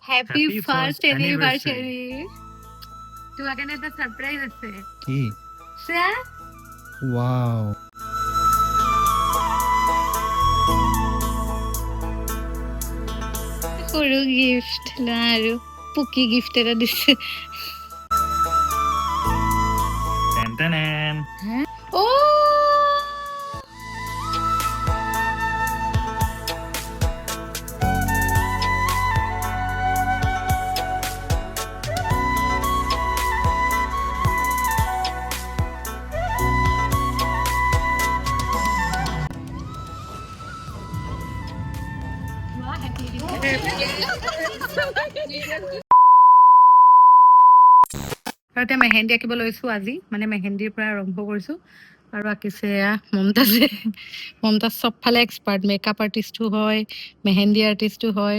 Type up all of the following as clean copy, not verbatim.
Happy first anniversary. অ্যানিভাৰ্সাৰি তোমাৰ কাছে একটা সাৰপ্ৰাইজ আছে কি স্যাৰ ওয়াও সৰু গিফ্ট না আৰু পুকি গিফ্ট এটা দিছে টেন ও ঘৰতে মেহেন্দি আঁকিব লৈছোঁ আজি মানে মেহেন্দিৰ পৰা আৰম্ভ কৰিছোঁ আৰু আঁকিছে মমতাজ চবফালে এক্সপাৰ্ট মেকআপ আৰ্টিষ্টো হয় মেহেন্দি আৰ্টিষ্টো হয়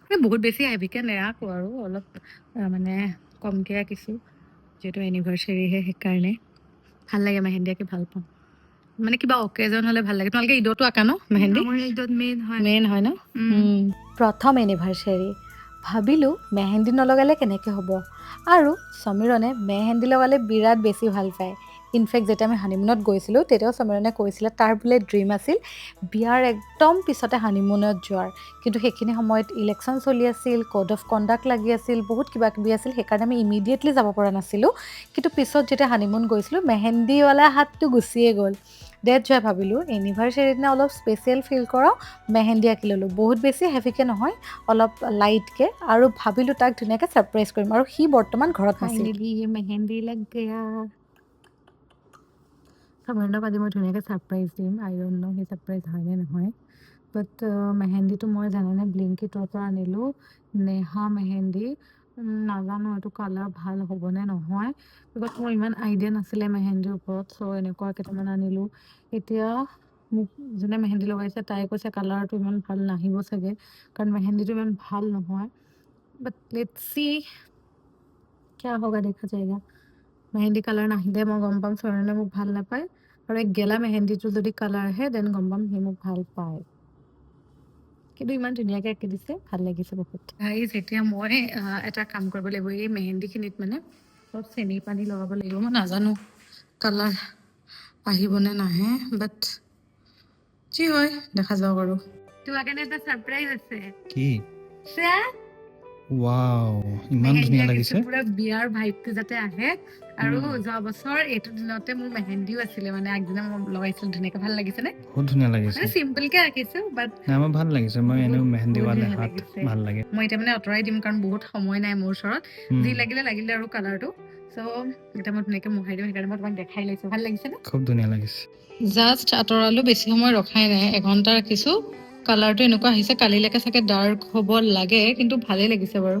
মানে বহুত বেছি হেভিকৈ নেৰাখোঁ আৰু অলপ মানে কমকৈ আঁকিছোঁ যিহেতু এনিভাৰ্চাৰীহে সেইকাৰণে ভাল লাগে মেহেন্দি আঁকি ভাল পাওঁ মানে কিবা অকেজন হ'লে ভাল লাগে তোমালোকে ঈদতো আঁকা ন মেহেন্দি ঈদত মেইন হয় ন প্ৰথম এনিভাৰ্চাৰী ভাবিলোঁ মেহেন্দি নলগালে কেনেকৈ হ'ব আৰু সমীৰণে মেহেন্দি লগালে বিৰাট বেছি ভাল পায় ইনফেক্ট যেতিয়া আমি হানিমুনত গৈছিলোঁ তেতিয়াও সমীৰণে কৈছিলে তাৰ বোলে ড্ৰিম আছিল বিয়াৰ একদম পিছতে হানিমুনত যোৱাৰ কিন্তু সেইখিনি সময়ত ইলেকশ্যন চলি আছিল কোড অফ কণ্ডাক্ট লাগি আছিল বহুত কিবা কিবি আছিল সেইকাৰণে আমি ইমিডিয়েটলি যাব পৰা নাছিলোঁ কিন্তু পিছত যেতিয়া হানিমুন গৈছিলোঁ মেহেন্দিৱালা হাতটো গুচিয়ে গ'ল ডেট যোৱা ভাবিলোঁ এনিভাৰ্চাৰীৰ দিনা অলপ স্পেচিয়েল ফিল কৰাওঁ মেহেন্দি আঁকি ল'লোঁ বহুত বেছি হেভিকৈ নহয় অলপ লাইটকৈ আৰু ভাবিলোঁ তাক ধুনীয়াকৈ ছাৰপ্ৰাইজ কৰিম আৰু সি বৰ্তমান ঘৰত নাছিল মেহেন্দি লাগ গয়া সমীৰণক আজি মই ধুনীয়াকৈ ছাৰপ্ৰাইজ দিম আই ডণ্ট ন' সেই ছাৰপ্ৰাইজ হয়নে নহয় বাট মেহেন্দিটো মই জানানে ব্লিংকিটৰ পৰা আনিলোঁ নেহা মেহেন্দি নাজানো এইটো কালাৰ ভাল হ'বনে নহয় বিকজ মোৰ ইমান আইডিয়া নাছিলে মেহেন্দিৰ ওপৰত চ' এনেকুৱা কেইটামান আনিলোঁ এতিয়া মোক যোনে মেহেন্দি লগাইছে তাই কৈছে কালাৰটো ইমান ভাল নাহিব চাগে কাৰণ মেহেন্দিটো ইমান ভাল নহয় বাট লেটছ চি क्या होगा देखा जाएगा মেহেন্দি কালাৰ নাহিলে মই গম পাম চৰণে মোক ভাল নাপায় আৰু এই গেলা মেহেন্দিটো যদি কালাৰ আহে দেন গম পাম সি মোক ভাল পায় কিন্তু ইমান ধুনীয়াকৈ আঁকি দিছে ভাল লাগিছে বহুত গাইজ এতিয়া মই এটা কাম কৰিব লাগিব এই মেহেন্দিখিনিত মানে অলপ চেনি পানী লগাব লাগিব মই নাজানো কালাৰ আহিবনে নাহে বাট যি হয় দেখা যাওক আৰু তোমাৰ কাৰণে এটা ছাৰপ্ৰাইজ আছে কি চা ওৱাও ইমান মেহেন্দি ধুনীয়া আঁকিছো লাগিছে পুৰা বিয়াৰ ভাইবটো যাতে আহে আৰু যোৱা বছৰ এইটো দিনতে মোৰ মেহেন্দিও আছিলে মানে আগদিনা মই লগাইছিলো ধুনীয়াকৈ ভাল লাগিছেনে বহুত ধুনীয়া লাগিছে মানে চিম্পলকে আঁকিছো বাট নাই মোৰ ভাল লাগিছে মই এনেও মেহেন্দিৱালে ধুনীয়া হাত লাগিছে। ভাল লাগে মই এতিয়া মানে আঁতৰাই দিম কাৰণ বহুত সময় নাই মোৰ ওচৰত যি লাগিলে আৰু কালাৰটো চ' এতিয়া মই ধুনীয়াকৈ মোহাৰি দিম সেইকাৰণে মই তোমাক দেখাই লৈছো ভাল লাগিছেনে খুব ধুনীয়া লাগিছে জাষ্ট আঁতৰালো বেছি সময় ৰখাই নাই এঘণ্টা ৰাখিছো কালাৰটো এনেকুৱা আহিছে কালিলৈকে চাগে ডাৰ্ক হ'ব লাগে কিন্তু ভালেই লাগিছে বাৰু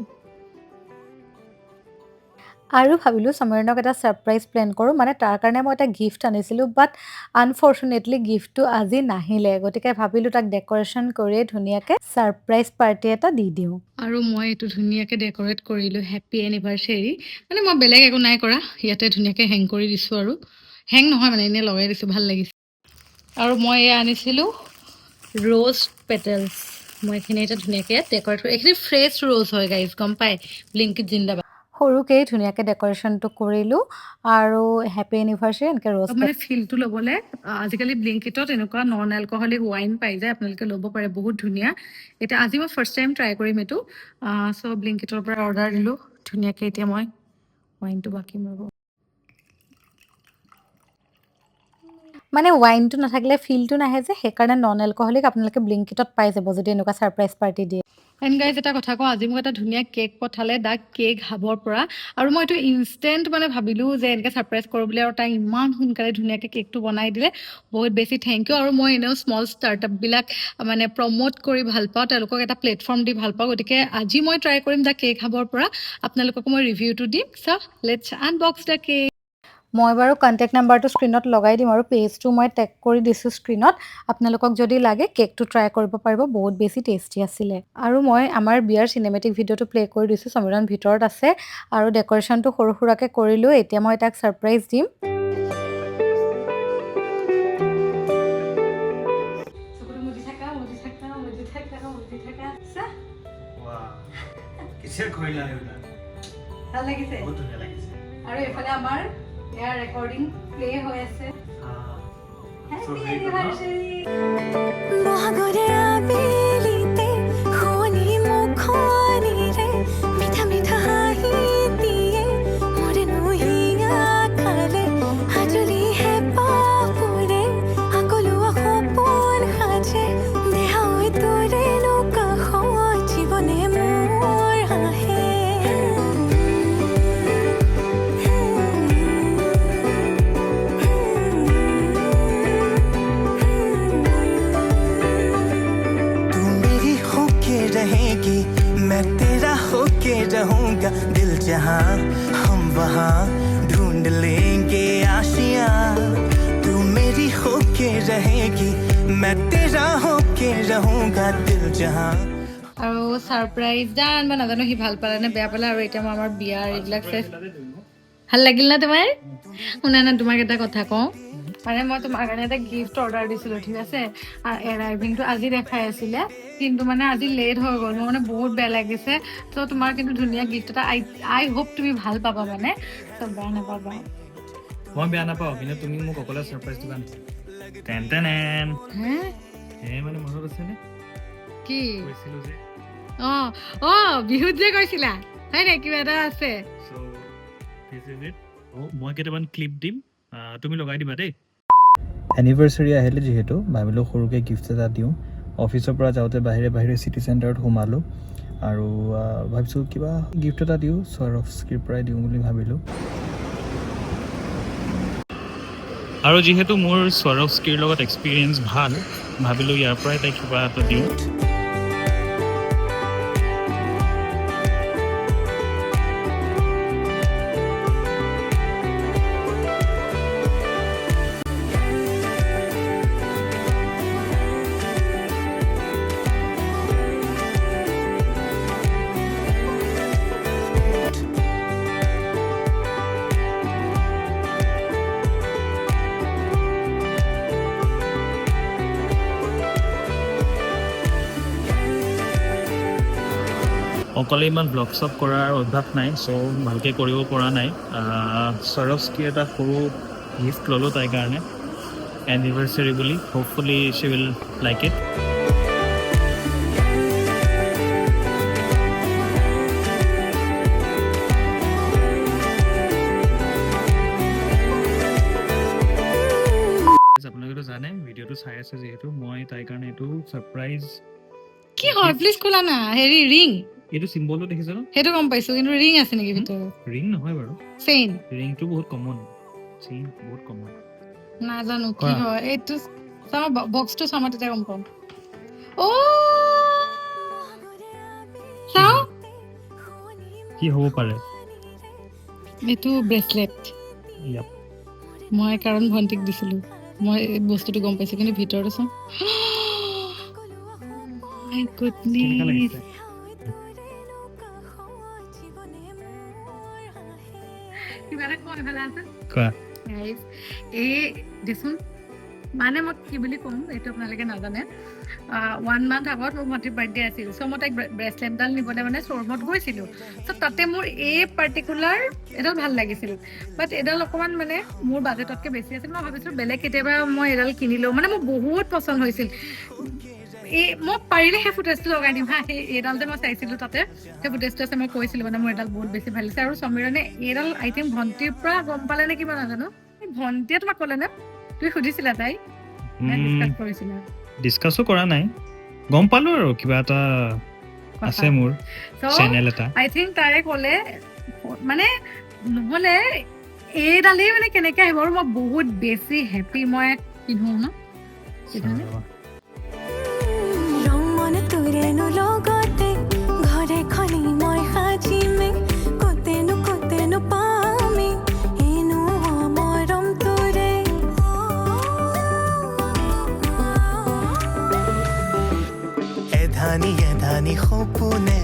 আৰু ভাবিলোঁ সমীৰণক এটা ছাৰপ্ৰাইজ প্লেন কৰোঁ মানে তাৰ কাৰণে মই এটা গিফ্ট আনিছিলোঁ বাট আনফৰ্চুনেটলি গিফ্টটো আজি নাহিলে গতিকে ভাবিলোঁ তাক ডেক'ৰেশ্যন কৰিয়ে ধুনীয়াকৈ ছাৰপ্ৰাইজ পাৰ্টি এটা দি দিওঁ আৰু মই এইটো ধুনীয়াকৈ ডেক'ৰেট কৰিলোঁ হেপী এনিভাৰ্চেৰী মানে মই বেলেগ একো নাই কৰা ইয়াতে ধুনীয়াকৈ হেং কৰি দিছোঁ আৰু হেং নহয় মানে এনেই লগাই দিছোঁ ভাল লাগিছে আৰু মই এয়া আনিছিলোঁ ৰ'জ পেটেলছ মই এইখিনি এতিয়া ধুনীয়াকৈ ডেক'ৰেট কৰি এইখিনি ফ্ৰেছ ৰ'জ হয় গাইজ গম পায় ব্লিংকিট জিন্দাবাদ সৰুকেই ধুনীয়াকৈ ডেক'ৰেশ্যনটো কৰিলোঁ আৰু হেপী এনিভাৰ্চাৰী এনেকৈ ৰ'জ মানে ফিলটো ল'বলৈ আজিকালি ব্লিংকিটত এনেকুৱা নন এলকহলিক ৱাইন পাই যায় আপোনালোকে ল'ব পাৰে বহুত ধুনীয়া এতিয়া আজি মই ফাৰ্ষ্ট টাইম ট্ৰাই কৰিম এইটো চ' ব্লিংকিটৰ পৰা অৰ্ডাৰ দিলোঁ ধুনীয়াকৈ এতিয়া মই ৱাইনটো বাকিম ৰ'ব মানে ৱাইনটো নাথাকিলে ফিলটো নাহে যে সেইকাৰণে নন এলকহলিক আপোনালোকে ব্লিংকিটত পাই যাব যদি এনেকুৱা ছাৰপ্ৰাইজ পাৰ্টি দিয়ে এণ্ড গাইজ এটা কথা কওঁ আজি মোক এটা ধুনীয়া কেক পঠালে দ্য কেক হাবৰ পৰা আৰু মই এইটো ইনষ্টেণ্ট মানে ভাবিলোঁ যে এনেকৈ ছাৰপ্ৰাইজ কৰোঁ বুলি আৰু তাই ইমান সোনকালে ধুনীয়াকৈ কেকটো বনাই দিলে বহুত বেছি থেংক ইউ আৰু মই এনেও স্মল ষ্টাৰ্টআপবিলাক মানে প্ৰম'ট কৰি ভাল পাওঁ তেওঁলোকক এটা প্লেটফৰ্ম দি ভাল পাওঁ গতিকে আজি মই ট্ৰাই কৰিম দ্য কেক হাবৰ পৰা আপোনালোকক মই ৰিভিউটো দিম চ' লেটছ আনবক্স দ্য কেক মই বাৰু কণ্টেক্ট নাম্বাৰটো স্ক্ৰীণত লগাই দিম আৰু পেজটো মই টেগ কৰি দিছোঁ স্ক্ৰীণত আপোনালোকক যদি লাগে কেকটো ট্ৰাই কৰিব পাৰিব বহুত বেছি টেষ্টি আছিলে আৰু মই আমাৰ বিয়াৰ চিনেমেটিক ভিডিঅ'টো প্লে' কৰি দিছোঁ সমীৰণ ভিতৰত আছে আৰু ডেক'ৰেশ্যনটো সৰু সুৰাকৈ কৰিলোঁ এতিয়া মই তাক ছাৰপ্ৰাইজ দিম পিছে কৰিলা এইটা ভাল লাগিছে বহুত ধুনীয়া লাগিছে আৰু এফালে আমাৰ এয়াৰ ৰেকৰ্ডিং প্লে হৈ আছে Happy anniversary! মহাগরে আবেলিতে খনি মুখনিরে মিঠা মিঠা হাঁহি দিয়ে মোরে নুহিয়া খালে হাজলি হে পাপুরে আকলুৱা সপোন সাজে দেহা হৈ তোৰে কাষ জীৱনে মোৰ হাঁহে रहेगी मैं तेरा होके रहूंगा दिल जहां हम वहां ढूंढ लेंगे आशियां तू मेरी होके रहेगी मैं तेरा होके रहूंगा दिल जहां আৰু সাৰপ্ৰাইজ জান মই নাজানো সি ভাল পালে নে বেয়া পালে আৰু এতিয়া মই আমাৰ বিয়াৰ এইবিলাক ভাল লাগিল না তোমাৰ শুনা না তোমাক এটা কথা কওঁ মানে মই তোমাৰ কাৰণে এটা গিফ্ট অৰ্ডাৰ দিছিলোঁ ঠিক আছে আৰু এৰাইভিংটো আজি দেখাই আছিলে কিন্তু মানে আজি লেট হৈ গ'ল মোৰ মানে বহুত বেয়া লাগিছে ত' তোমাৰ কিন্তু ধুনীয়া গিফ্ট এটা আই হোপ তুমি ভাল পাবা মানে ত' বেয়া নাপাবা মই বেয়া নাপাওঁ কিন্তু তুমি মোক অকলে সাৰপ্ৰাইজ দিবা টেন টেন হে মানে মনত আছেনে কি কৈছিলোঁ যে বিহুত যে কৈছিলা হয় নে কিবা এটা আছে চ' দিছ ইজ ইট মই কেইটামান ক্লিপ দিম তুমি লগাই দিবা দেই এনিভাৰ্চাৰী আহিলে যিহেতু ভাবিলোঁ সৰুকৈ গিফ্ট এটা দিওঁ অফিচৰ পৰা যাওঁতে বাহিৰে চিটি চেণ্টাৰত সোমালোঁ আৰু ভাবিছোঁ কিবা গিফ্ট এটা দিওঁ স্বৰস্কিৰ পৰাই দিওঁ বুলি ভাবিলোঁ আৰু যিহেতু মোৰ স্বৰস্কিৰ লগত এক্সপিৰিয়েঞ্চ ভাল ভাবিলোঁ ইয়াৰ পৰাই তাই কিবা এটা দিওঁ অকলে ইমান ব্লগ চগ কৰাৰ অভ্যাস নাই চ' ভালকৈ কৰিব পৰা নাই স্বৰস্কি এটা সৰু গিফ্ট ল'লোঁ তাইৰ কাৰণে এনিভাৰ্চাৰী বুলি hopefully Shi will like it আপোনালোকেতো জানে ভিডিঅ'টো চাই আছে যিহেতু মই তাইৰ কাৰণে এইটো ছাৰপ্ৰাইজ কি হয় প্লিজ খোলা না হেৰি ৰিং এইটো চিম্বলটো দেখিছে ন সেইটো গম পাইছো কিন্তু ৰিং আছে নেকি ভিতৰত ৰিং নহয় বাৰু চেইন ৰিংটো বহুত কমন চেইন বহুত কমন নাজানো কি কোৱা। হয় এইটো চাওঁ বক্সটো চাওঁ মই তেতিয়া গম পাম চাওঁ কি হ'ব পাৰে এইটো ব্ৰেচলেট ইয়াপ মই কাৰণ ভণ্টিক দিছিলো মই এই বস্তুটো গম পাইছো কিন্তু ভিতৰতো চাওঁ My কেনেকুৱা goodness. লাগিছে কিবা এটা কয় ভালে আছে কোৱা Guys, এই দেচোন মানে মই কি বুলি ক'ম এইটো আপোনালোকে নাজানে 1 মান্থ আগত মোৰ ভণ্টিৰ বাৰ্থডে আছিল চ' মই তাইক ব্ৰেচলেটডাল নিবলৈ মানে শ্ব'ৰুমত গৈছিলোঁ চ' তাতে মোৰ এই পাৰ্টিকুলাৰ এডাল ভাল লাগিছিল বাট এডাল অকণমান মানে মোৰ বাজেটতকৈ বেছি আছিল মই ভাবিছিলোঁ বেলেগ কেতিয়াবা মই এডাল কিনি লওঁ মানে মোৰ বহুত পচন্দ হৈছিল এই মই পাৰিলে সেই ফুটেজটো লগাই দিম হা সেই এইডাল যে মই চাইছিলোঁ তাতে সেই ফুটেজটো আছে মই কৈছিলোঁ মানে মোৰ এডাল বহুত বেছি ভাল লাগিছে আৰু সমীৰণে এইডাল আই থিংক ভণ্টিৰ পৰা গম পালে নে কিবা নাজানো ভণ্টিয়ে তোমাক ক'লে নে তুমি সুধিছিলা তাই ডিছকাছ কৰিছিলা ডিছকাছো কৰা নাই গম পালোঁ আৰু কিবা এটা আছে মোৰ চেনেল এটা আই থিংক তাৰে ক'লে মানে নহ'লে এইডালেই মানে কেনেকৈ আহিব আৰু মই বহুত বেছি হেপী মই পিন্ধো ন পিন্ধোনে তোৰেনো লগতে ঘৰে খনি মই সাজিমে কতেনো পামি এনো মৰম তোৰে এধানি সপোনে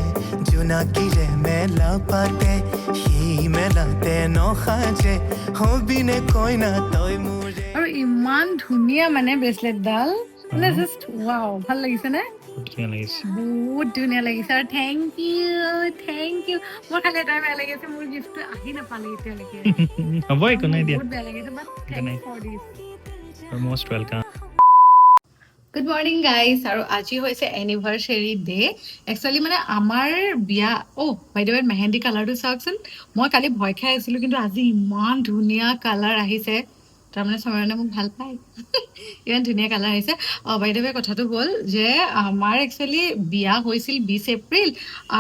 জোনাকীৰে মেলা পাতে সি মেলাতে নসাজে হবিনে কইনা তই মোৰে আৰু ইমান ধুনীয়া মানে ব্ৰেচলেটডাল মানে জাষ্ট ৱাও ভাল লাগিছে নে ধুনীয়া লাগিছে বহুত ধুনীয়া লাগিছে আৰু থেংক ইউ মোৰ খালি এটাই বেয়া লাগিছে মোৰ গিফ্টটো আহি নাপালে এতিয়ালৈকে হ'ব একো নাই দিয়া বহুত বেয়া লাগিছে but thanks for this most welcome good morning guys আৰু আজি হৈছে এনিভাৰ্চেৰী ডে একচুৱেলি মানে আমাৰ বিয়া বাই দ্য ৱে মেহেন্দি কালাৰটো চাওকচোন মই কালি ভয় খাই আছিলোঁ কিন্তু আজি ইমান ধুনীয়া কালাৰ আহিছে তাৰমানে চমৰণে মোক ভাল পায় ইমান ধুনীয়া কালাৰ আহিছে বাই দ্য ৱে কথাটো হ'ল যে আমাৰ একচুৱেলি বিয়া হৈছিল 20 এপ্ৰিল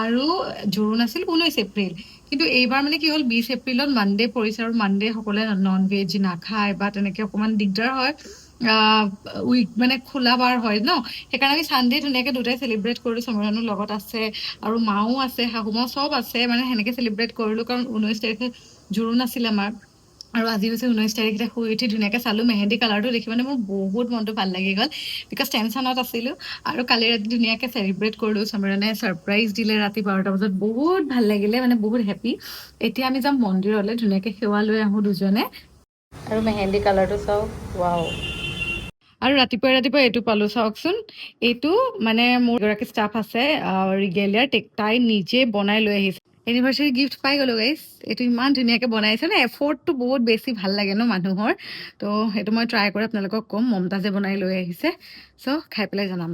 আৰু জোৰোণ আছিল 19 এপ্ৰিল কিন্তু এইবাৰ মানে কি হ'ল 20 এপ্ৰিলত মানডে পৰিছে আৰু মানডে সকলোৱে নন ভেজ নাখায় বা তেনেকৈ অকণমান দিগদাৰ হয় উইক মানে খোলা বাৰ হয় ন সেইকাৰণে আমি চানডে ধুনীয়াকৈ দুটাই চেলিব্ৰেট কৰিলোঁ চমৰানৰ লগত আছে আৰু মাও আছে শাহু মাও চব আছে মানে সেনেকৈ চেলিব্ৰেট কৰিলোঁ কাৰণ 19 তাৰিখে জোৰোণ আছিলে আমাৰ আৰু আজি হৈছে 19 তাৰিখে শুই উঠি ধুনীয়াকৈ চালোঁ মেহেন্দি কালাৰটো দেখি মানে মোৰ বহুত মনটো ভাল লাগি গ'ল বিকজ টেনশ্যনত আছিলোঁ আৰু কালি ৰাতি ধুনীয়াকৈ চেলিব্ৰেট কৰিলোঁ চমৰণে ছাৰপ্ৰাইজ দিলে ৰাতি 12টা বজাত বহুত ভাল লাগিলে মানে বহুত হেপ্পী এতিয়া আমি যাম মন্দিৰলৈ ধুনীয়াকৈ সেৱা লৈ আহোঁ দুজনে আৰু মেহেন্দি কালাৰটো চাওক ৱাও আৰু ৰাতিপুৱাই এইটো পালোঁ চাওকচোন এইটো মানে মোৰ এগৰাকী ষ্টাফ আছে ৰিগেলিয়াৰ তাই নিজে বনাই লৈ আহিছে এনিভাৰ্চাৰী গিফ্ট পাই গ'লোঁ গাইজ এইটো ইমান ধুনীয়াকৈ বনাইছে নে এফৰ্টটো বহুত বেছি ভাল লাগে ন মানুহৰ তো সেইটো মই ট্ৰাই কৰি আপোনালোকক ক'ম মমতাজে বনাই লৈ আহিছে চ' খাই পেলাই জনাম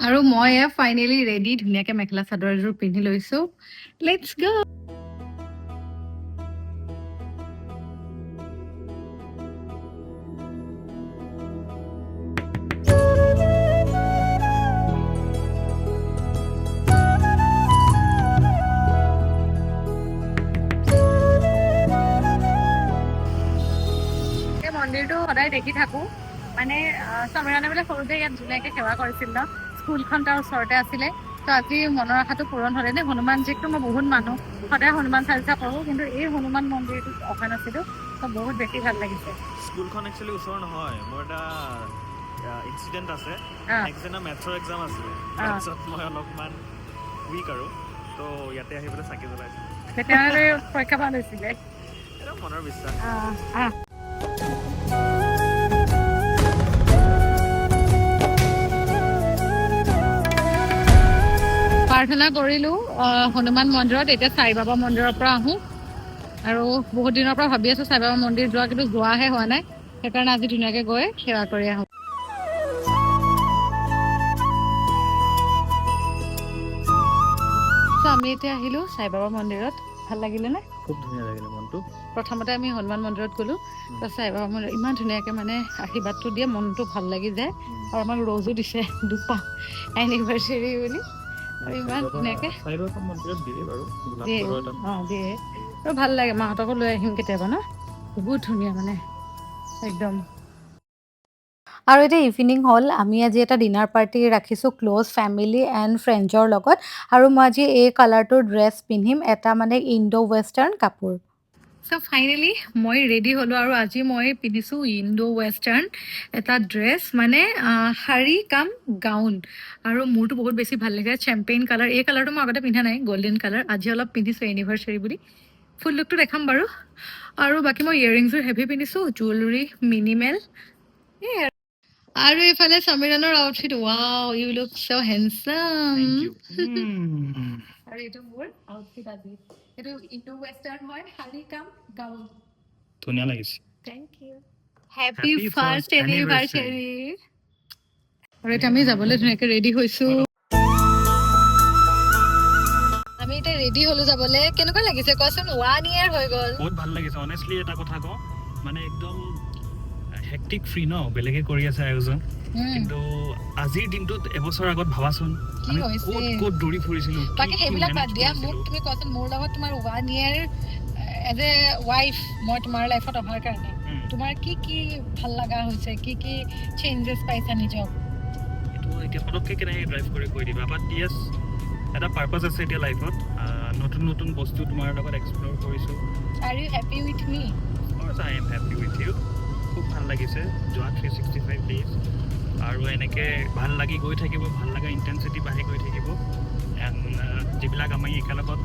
আৰু মই ফাইনেলি ৰেডি ধুনীয়াকৈ মেখেলা চাদৰ এযোৰ পিন্ধি লৈছোঁ লেটছ গ' মন্দিৰটো সদায় দেখি থাকোঁ মানে চমৰানে বোলে সৰুতে ইয়াত ধুনীয়াকৈ সেৱা কৰিছিল ন স্কুলখন তাৰ ওচৰতে আছিলে তো আজি মনৰ আশাটো পূৰণ হ'লে নে হনুমানজীকটো মই বহুত মানুহ সদায় হনুমান চালিচা কৰোঁ কিন্তু এই হনুমান মন্দিৰটোত অহা নাছিলোঁ তো বহুত বেছি ভাল লাগিছে স্কুলখন একচুৱেলি ওচৰ নহয় মোৰ এটা ইনচিডেণ্ট আছে নেক্সট দিনা মেথছৰ এক্সাম আছিলে তাৰপিছত মই অলপমান উইক আৰু তো ইয়াতে আহি পেলাই চাকি জ্বলাইছিলোঁ তেতিয়াহ'লে পৰীক্ষা ভাল হৈছিলে এটা মনৰ বিশ্বাস প্ৰাৰ্থনা কৰিলোঁ হনুমান মন্দিৰত এতিয়া সাই বাবা মন্দিৰৰ পৰা আহোঁ আৰু বহুত দিনৰ পৰা ভাবি আছোঁ সাই বাবা মন্দিৰ যোৱা কিন্তু যোৱাহে হোৱা নাই সেইকাৰণে আজি ধুনীয়াকৈ গৈ সেৱা কৰি আহোঁ আমি এতিয়া আহিলোঁ সাই বাবা মন্দিৰত ভাল লাগিলে নে খুব ধুনীয়া লাগিলে মনটো প্ৰথমতে আমি হনুমান মন্দিৰত গ'লোঁ তাৰপিছত সাই বাবা মন্দিৰ ইমান ধুনীয়াকৈ মানে আশীৰ্বাদটো দিয়ে মনটো ভাল লাগি যায় আৰু আমাক ৰ'জো দিছে দুপা এনিভাৰ্চেৰী বুলি আৰু ইমান ধুনীয়াকৈ দিয়ে আৰু ভাল লাগে মাহঁতকো লৈ আহিম কেতিয়াবা ন বহুত ধুনীয়া মানে একদম আৰু এতিয়া ইভিনিং হ'ল আমি আজি এটা ডিনাৰ পাৰ্টি ৰাখিছোঁ ক্ল'জ ফেমিলি এণ্ড ফ্ৰেণ্ডছৰ লগত আৰু মই আজি এই কালাৰটোৰ ড্ৰেছ পিন্ধিম এটা মানে ইণ্ডো ৱেষ্টাৰ্ণ কাপোৰ চ' ফাইনেলি মই ৰেডি হ'লোঁ আৰু আজি মই পিন্ধিছোঁ ইণ্ডো ৱেষ্টাৰ্ণ এটা ড্ৰেছ মানে শাৰী কাম গাউন আৰু মোৰতো বহুত বেছি ভাল লাগে চেম্পেইন কালাৰ এই কালাৰটো মই আগতে পিন্ধা নাই গল্ডেন কালাৰ আজি অলপ পিন্ধিছোঁ এনিভাৰ্চাৰী বুলি ফুল লুকটো দেখাম বাৰু আৰু বাকী মই ইয়েৰিংছযোৰ হেভি পিন্ধিছোঁ জুৱেলাৰী মিনিমেল আৰু এইফালে সমীৰণৰ আউটফিট ৱাও ইউ লুক চ' হেণ্ডচাম আৰু এইটো মোৰ আউটফিট আজি এইটো ইণ্ডো ৱেষ্টাৰ্ণ হয় শাৰী কাম গাউন ধুনীয়া লাগিছে thank you happy first anniversary আৰু এতিয়া আমি যাবলৈ ধুনীয়াকৈ ৰেডি হৈছোঁ আমি এতিয়া ৰেডি হ'লোঁ যাবলৈ কেনেকুৱা লাগিছে কোৱাচোন 1 year হৈ গ'ল বহুত ভাল লাগিছে অনেষ্টলি এটা কথা কওঁ মানে একদম হেক্টিক ফ্ৰী ন বেলেগে কৰি আছে আয়োজন কিন্তু আজিৰ দিনটোত এবছৰ আগত ভাবাচোন আমি ক'ত দৌৰি ফুৰিছিলোঁ বাকী সেইবিলাক বাদ দিয়া মোক তুমি কোৱাচোন মোৰ লগত তোমাৰ 1 year এজ এ ৱাইফ মই তোমাৰ লাইফত অহাৰ কাৰণে তোমাৰ কি কি ভাল লগা হৈছে কি কি চেঞ্জেছ পাইছা নিজক এইটো এতিয়া পটককৈ কেনেকৈ ড্ৰাইভ কৰি কৈ দিবা বাট য়েছ এটা পাৰ্পাছ আছে এতিয়া লাইফত নতুন নতুন বস্তু তোমাৰ লগত এক্সপ্ল'ৰ কৰিছোঁ are you happy with me of course I am happy with you খুব ভাল লাগিছে যোৱা 365 ডেইজ আৰু এনেকৈ ভাল লাগি গৈ থাকিব ভাল লগা ইণ্টেনচিটি বাঢ়ি গৈ থাকিব এণ্ড যিবিলাক আমি একেলগত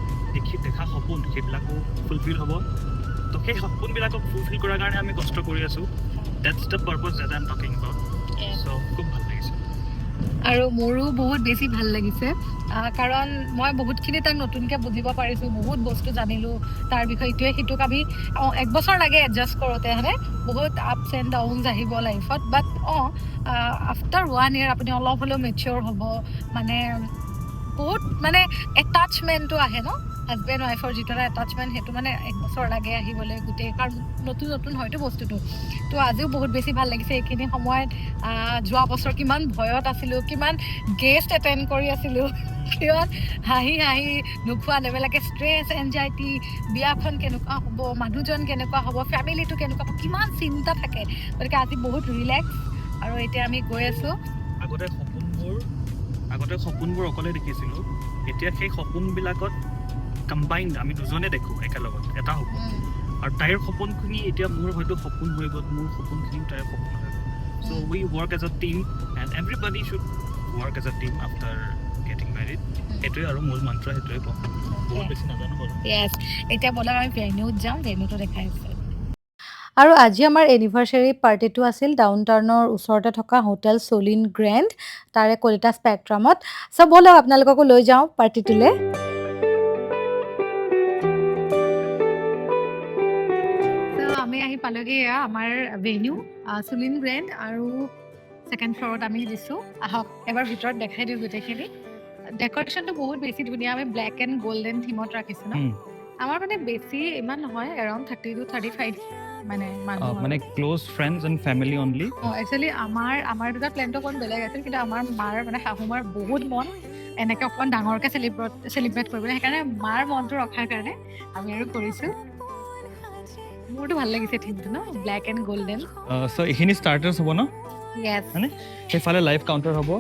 দেখা সপোন সেইবিলাকো ফুলফিল হ'ব তো সেই সপোনবিলাকক ফুলফিল কৰাৰ কাৰণে আমি কষ্ট কৰি আছোঁ that's the purpose that I am talking about so' খুব ভাল লাগিছে আৰু মোৰো বহুত বেছি ভাল লাগিছে কাৰণ মই বহুতখিনি তাক নতুনকৈ বুজিব পাৰিছোঁ, বহুত বস্তু জানিলোঁ তাৰ বিষয়ে। ইটোৱে সিটোক আমি এক বছৰ লাগে এডজাষ্ট কৰোঁতে হয়নে, বহুত আপছ এণ্ড ডাউনছ আহিব লাইফত, বাট আফটাৰ 1 year আপুনি অলপ হ'লেও মেচিয়ৰ হ'ব, মানে বহুত মানে এটাচমেণ্টটো আহে ন, হাজবেণ্ড ৱাইফৰ যিটো এটা এটাচমেণ্ট, সেইটো মানে এক বছৰ লাগে আহিবলৈ গোটেই, কাৰণ নতুন নতুন হয়তো বস্তুটো। তো আজিও বহুত বেছি ভাল লাগিছে এইখিনি সময়ত। যোৱা বছৰ কিমান ভয়ত আছিলোঁ, কিমান গেষ্ট এটেণ্ড কৰি আছিলোঁ, কিমান হাঁহি হাঁহি নোখোৱা নেমেলাকৈ ষ্ট্ৰেছ, এনজাইটি, বিয়াখন কেনেকুৱা হ'ব, মানুহজন কেনেকুৱা হ'ব, ফেমিলিটো কেনেকুৱা হ'ব, কিমান চিন্তা থাকে। গতিকে আজি বহুত ৰিলেক্স, আৰু এতিয়া আমি গৈ আছোঁ। আগতে সপোনবোৰ অকলে দেখিছিলোঁ, এতিয়া সেই সপোনবিলাকত কম্বাইণ্ড আমি দুজনে দেখোঁ একেলগত এটা সপোন। আৰু তাইৰ সপোনখিনি এতিয়া মোৰ হয়তো সপোন হৈ গ'ল, মোৰ সপোনখিনি তাইৰ সপোন হৈ গ'ল। So' we work as a team and everybody should work as a team after getting married. সেইটোৱে আৰু মূল মন্ত্ৰ, সেইটোৱে ক'ম। বহুত বেছি নাজানো বাৰু। য়েছ, এতিয়া ব'লা আমি ভেন্যুত যাম, ভেন্যুটো দেখাই আছে। আৰু আজি আমাৰ এনিভাৰ্চাৰী পাৰ্টিটো আছিল ডাউন টাউনৰ ওচৰতে থকা হোটেল ছলিন গ্ৰেণ্ড, তাৰে কলিতা স্পেক্ট্ৰামত। চ' ব'লক আপোনালোককো লৈ যাওঁ পাৰ্টিটোলৈ। আমি আহি পালোঁগৈ এয়া আমাৰ ভেন্যু ছলিন গ্ৰেণ্ড, আৰু ছেকেণ্ড ফ্ল'ৰত আমি দিছোঁ। আহক এবাৰ ভিতৰত দেখাই দিওঁ গোটেইখিনি। ডেক'ৰেশ্যনটো বহুত বেছি ধুনীয়া, আমি ব্লেক এণ্ড গল্ডেন থিমত ৰাখিছোঁ ন। আমাৰ মানে বেছি ইমান নহয়, এৰাউণ্ড 30 to 35 মানে মানুহ, মানে close friends and family only. Actually আমাৰ দুটা প্লেনটো অকণ বেলেগ আছিল, কিন্তু আমাৰ মাৰ মানে শাহুমাৰ বহুত মন এনেকৈ অকণ ডাঙৰকৈ চেলিব্ৰেট কৰিবলৈ, সেইকাৰণে মাৰ মনটো ৰখাৰ কাৰণে আমি আৰু কৰিছোঁ। মোৰতো ভাল লাগিছে থিমটো ন, ব্লেক এণ্ড গল্ডেন। চ' এইখিনি ষ্টাৰ্টাৰ্ছ হ'ব ন, য়েছ, মানে সেইফালে লাইভ কাউণ্টাৰ হ'ব,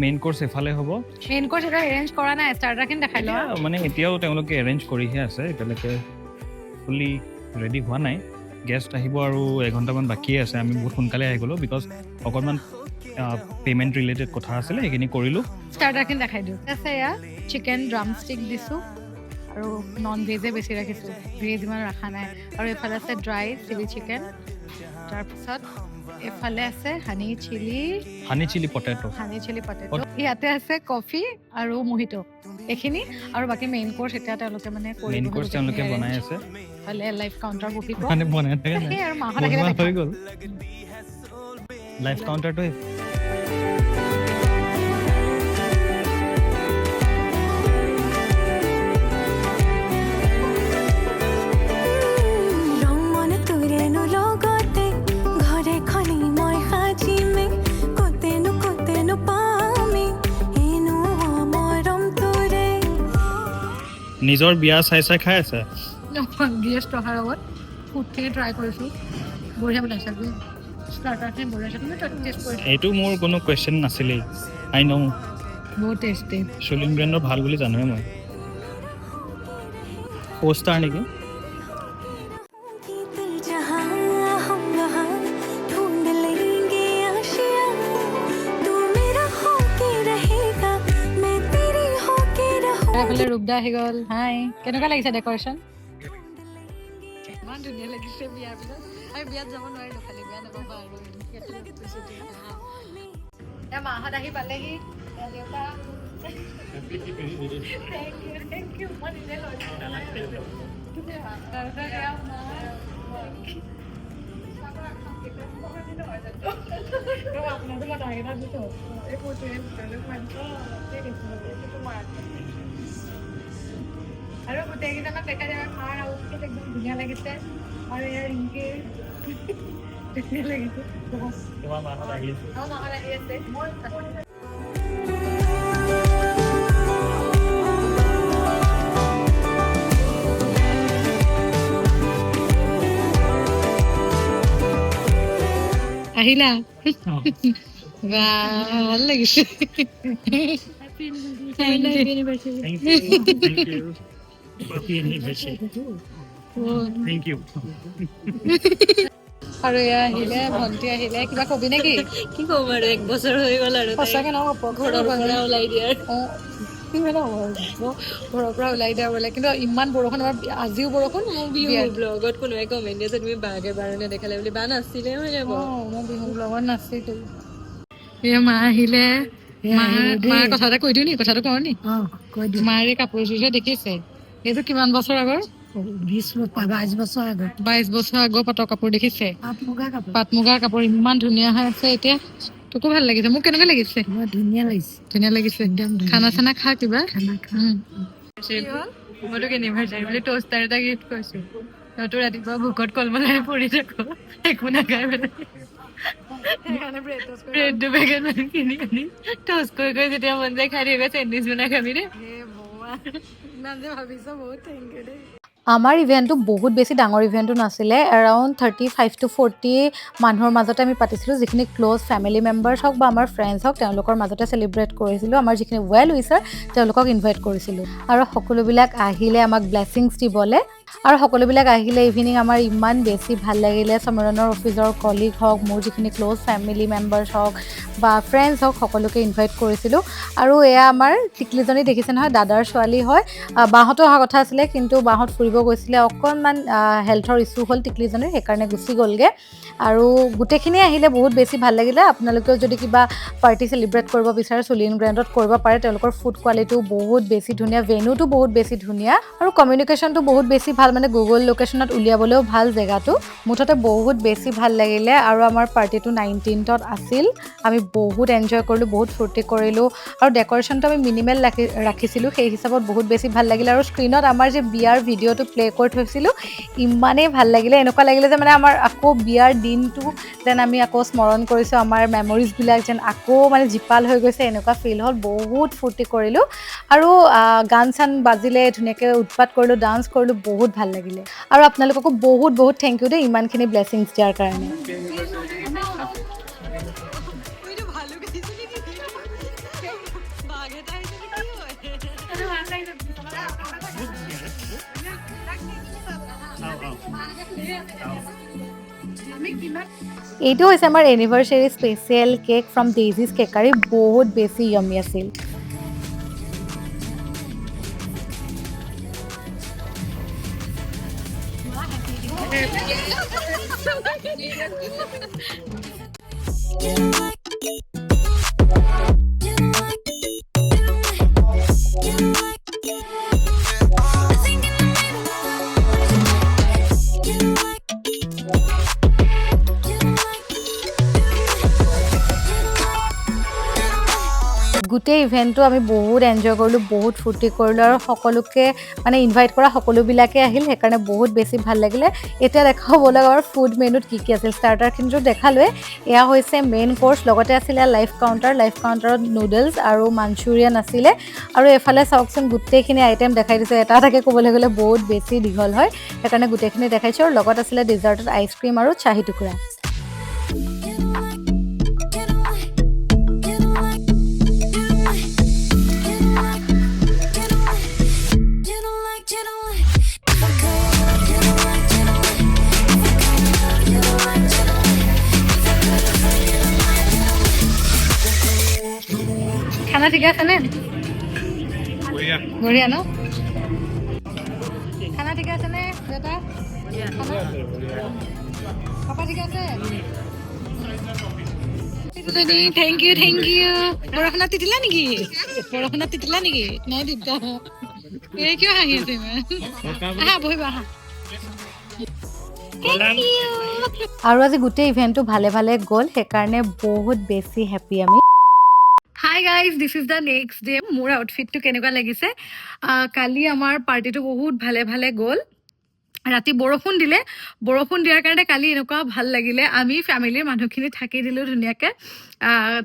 মেইন কোৰ্চ এইফালে হ'ব। মেইন কোৰ্চ এটা এৰেঞ্জ কৰা নাই, ষ্টাৰ্টাৰখিনি দেখাই লোৱা। মানে এতিয়াও তেওঁলোকে এৰেঞ্জ কৰিহে আছে, এতিয়ালৈকে ফুলি ৰেডি হোৱা নাই। গেষ্ট আহিব আৰু এঘণ্টামান বাকীয়ে আছে, আমি বহুত সোনকালে আহি গ'লোঁ বিকজ অকণমান পে'মেণ্ট ৰিলেটেড কথা আছিলে, সেইখিনি কৰিলোঁ। ষ্টাৰ্টাৰখিনি দেখাই দিওঁ। আছে এয়া চিকেন ড্ৰাম ষ্টিক দিছোঁ, আৰু নন ভেজে বেছি ৰাখিছোঁ, ভেজ ইমান ৰখা নাই। আৰু এইফালে আছে ড্ৰাই চিলি চিকেন, তাৰপিছত এইফালে আছে হানি চিলি পটেটো। ইয়াতে আছে কফি আৰু মহিটো, এইখিনি। আৰু বাকী মেইন কোৰ্চ এতিয়া তেওঁলোকে মানে মেইন কোৰ্চ তেওঁলোকে বনাই আছে, লাইভ কাউণ্টাৰ বহিব মানে বনাই থাকে নাই, আৰু মাহত আহিলে হৈ গ'ল লাইভ কাউণ্টাৰটো। নিজৰ বিয়া চাই চাই খাই আছে। গেষ্ট অহাৰ আগত ফুডখিনি ট্ৰাই কৰিছোঁ, বঢ়িয়া বনাইছে। ষ্টাৰ্টাৰখিনি বঢ়িয়া আছে, তুমি টেষ্ট কৰিছা? এইটো মোৰ কোনো কুৱেশ্যন নাছিলেই, আই ন' বহুত টেষ্টি। ছলিন গ্ৰেণ্ডৰ ভাল বুলি জানোৱে মই। 4 ষ্টাৰ নেকি? এইফালে ৰূপদা আহি গ'ল। হাই, কেনেকুৱা লাগিছে ডেক'ৰেশ্যন? ইমান ধুনীয়া লাগিছে বিয়াৰ পিছত। আমি বিয়াত যাব নোৱাৰিলোঁ, খালি বেয়া নাপাবা আৰু। এতিয়া মাহঁত আহি পালেহি, দেউতা থেংক ইউ, মই নিজে লৈছোঁ। আৰু গোটেইকেইজনক দেখা যায়, মাৰ আউটফিট একদম ধুনীয়া লাগিছে, আৰু ইয়াৰ ৰিংকিৰ ধুনীয়া লাগিছে। তোমাৰ মাহঁত আহি আছে। মাহঁত আহি আছে। আহিলা? ভাল লাগিছে। আৰু এয়া আহিলে, ভণ্টি আহিলে, কিবা কবি নেকি? কি ক'ম আৰু, 1 বছৰ হৈ গ'ল আৰু সঁচাকে ন, ঘৰৰ পৰা ওলাই দিয়াৰ। ঘৰৰ পৰা ওলাই দিয়া বোলে, কিন্তু ইমান বৰষুণ, আমাৰ আজিও বৰষুণ। মোৰ বিহু ব্লগত কোনোবাই কমেণ্ট দিছে তুমি বাগে বাৰ নেদেখালে বুলি, বা নাছিলে হৈ যাব। মই বিহু ব্লগত নাছিলোঁ। এই মা আহিলে, মাৰ কথা এটা কৈ দিওঁ নি কথাটো কওঁ নি কৈ দিওঁ মাৰ এই কাপোৰযোৰ যে দেখিছে এইটো কিমান বছৰ আগৰ 22 বছৰ আগত 22 বছৰ আগৰ পাটৰ কাপোৰ দেখিছে পাট মুগা কাপোৰ পাট মুগাৰ কাপোৰ ইমান ধুনীয়া হৈ আছে এতিয়া তোকো ভাল লাগিছে মোক কেনেকুৱা লাগিছে বৰ ধুনীয়া লাগিছে ধুনীয়া লাগিছে একদম ধুনীয়া। খানা চানা খা কিবা খানা খা মই তোক এনিভাৰ্চাৰী বুলি ট'ষ্টাৰ এটা গিফ্ট কৰিছো তইতো ৰাতিপুৱা ভোকত কলমলাই পৰি থাকো একো নাখাই পেলাই ব্ৰেড দুপেকেট মান কিনি আনি ট'ষ্ট কৰি কৰি যেতিয়া মন যায় খাই দিবি চেণ্ডউইচ বনাই খাবি দেই আমাৰ ইভেণ্টটো বহুত বেছি ডাঙৰ ইভেণ্টটো নাছিলে এৰাউণ্ড 35 to 40 মানুহৰ মাজতে আমি পাতিছিলোঁ যিখিনি ক্ল'জ ফেমিলি মেম্বাৰ্ছ হওক বা আমাৰ ফ্ৰেণ্ডছ হওক তেওঁলোকৰ মাজতে চেলিব্ৰেট কৰিছিলোঁ আমাৰ যিখিনি ৱেল উইচাৰ তেওঁলোকক ইনভাইট কৰিছিলোঁ আৰু সকলোবিলাক আহিলে আমাক ব্লেছিংছ দিবলৈ আৰু সকলোবিলাক আহিলে ইভিনিং আমাৰ ইমান বেছি ভাল লাগিলে সমৰণৰ অফিচৰ কলিগ হওক মোৰ যিখিনি ক্ল'জ ফেমিলি মেম্বাৰ্ছ হওক বা ফ্ৰেণ্ডছ হওক সকলোকে ইনভাইট কৰিছিলোঁ আৰু এয়া আমাৰ টিকলিজনী দেখিছে নহয় দাদাৰ ছোৱালী হয় বাহঁতো অহা কথা আছিলে কিন্তু বাহঁত ফুৰিব গৈছিলে অকণমান হেল্থৰ ইছ্যু হ'ল টিকলিজনীৰ সেইকাৰণে গুচি গ'লগৈ আৰু গোটেইখিনি আহিলে বহুত বেছি ভাল লাগিলে আপোনালোকেও যদি কিবা পাৰ্টি চেলিব্ৰেট কৰিব বিচাৰে চুলিন ব্ৰেণ্ডত কৰিব পাৰে তেওঁলোকৰ ফুড কোৱালিটিও বহুত বেছি ধুনীয়া ভেন্যুটো বহুত বেছি ধুনীয়া আৰু কমিউনিকেশ্যনটো বহুত বেছি ভাল মানে গুগল লোকেশ্যনত উলিয়াবলৈও ভাল জেগাটো মুঠতে বহুত বেছি ভাল লাগিলে আৰু আমাৰ পাৰ্টিটো 19th আছিল আমি বহুত এনজয় কৰিলোঁ বহুত ফূৰ্তি কৰিলোঁ আৰু ডেক'ৰেশ্যনটো আমি মিনিমেল ৰাখিছিলোঁ সেই হিচাপত বহুত বেছি ভাল লাগিলে আৰু স্ক্ৰীণত আমাৰ যে বিয়াৰ ভিডিঅ'টো প্লে' কৰি থৈছিলোঁ ইমানেই ভাল লাগিলে এনেকুৱা লাগিলে যে মানে আমাৰ আকৌ বিয়াৰ দিনটো যেন আমি আকৌ স্মৰণ কৰিছোঁ আমাৰ মেমৰিজবিলাক যেন আকৌ মানে জীপাল হৈ গৈছে এনেকুৱা ফিল হ'ল বহুত ফূৰ্তি কৰিলোঁ আৰু গান চান বাজিলে ধুনীয়াকৈ উৎপাত কৰিলোঁ ডান্স কৰিলোঁ বহুত ভাল লাগিলে আৰু আপোনালোককো বহুত বহুত থেংক ইউ দেই ইমানখিনি ব্লেছিংছ দিয়াৰ কাৰণে এইটো হৈছে আমাৰ এনিভাৰ্চাৰী স্পেচিয়েল কেক ফ্ৰম ডেইজিজ কেকাৰী বহুত বেছি য়মি আছিল গোটেই ইভেণ্টটো আমি বহুত এনজয় কৰিলোঁ বহুত ফূৰ্তি কৰিলোঁ আৰু সকলোকে মানে ইনভাইট কৰা সকলোবিলাকে আহিল সেইকাৰণে বহুত বেছি ভাল লাগিলে এতিয়া দেখাব লগা আমাৰ ফুড মেনুত কি কি আছিল ষ্টাৰ্টাৰখিনিতো দেখালোৱে এয়া হৈছে মেইন কোৰ্চ লগতে আছিলে লাইফ কাউণ্টাৰত নুডলছ আৰু মাঞ্চুৰিয়ান আছিলে আৰু এফালে চাওকচোন গোটেইখিনি আইটেম দেখাই দিছোঁ এটা এটাকৈ ক'বলৈ গ'লে বহুত বেছি দীঘল হয় সেইকাৰণে গোটেইখিনি দেখাইছোঁ আৰু লগত আছিলে ডেজাৰ্টত আইচক্ৰীম আৰু চাহী টুকুৰা খানা ঠিকে আছেনে বঢ়িয়া ন খানা ঠিকে আছেনে দেউতা পাপা ঠিকে আছে থেংক ইউ বৰষুণত তিতিলা নেকি নাই তিতা এই কিয় হাঁহি আছে ইমান আহা বহিবা আহা আৰু আজি গোটেই ইভেণ্টটো ভালে ভালে গ'ল সেইকাৰণে বহুত বেছি হেপ্পী আমি hi guys this is the next day মোৰ আউটফিটটো কেনেকুৱা লাগিছে কালি আমাৰ পাৰ্টিটো বহুত ভালে ভালে গ'ল ৰাতি বৰষুণ দিয়াৰ কাৰণে কালি এনেকুৱা ভাল লাগিলে আমি ফেমিলিৰ মানুহখিনি থাকি দিলোঁ ধুনীয়াকৈ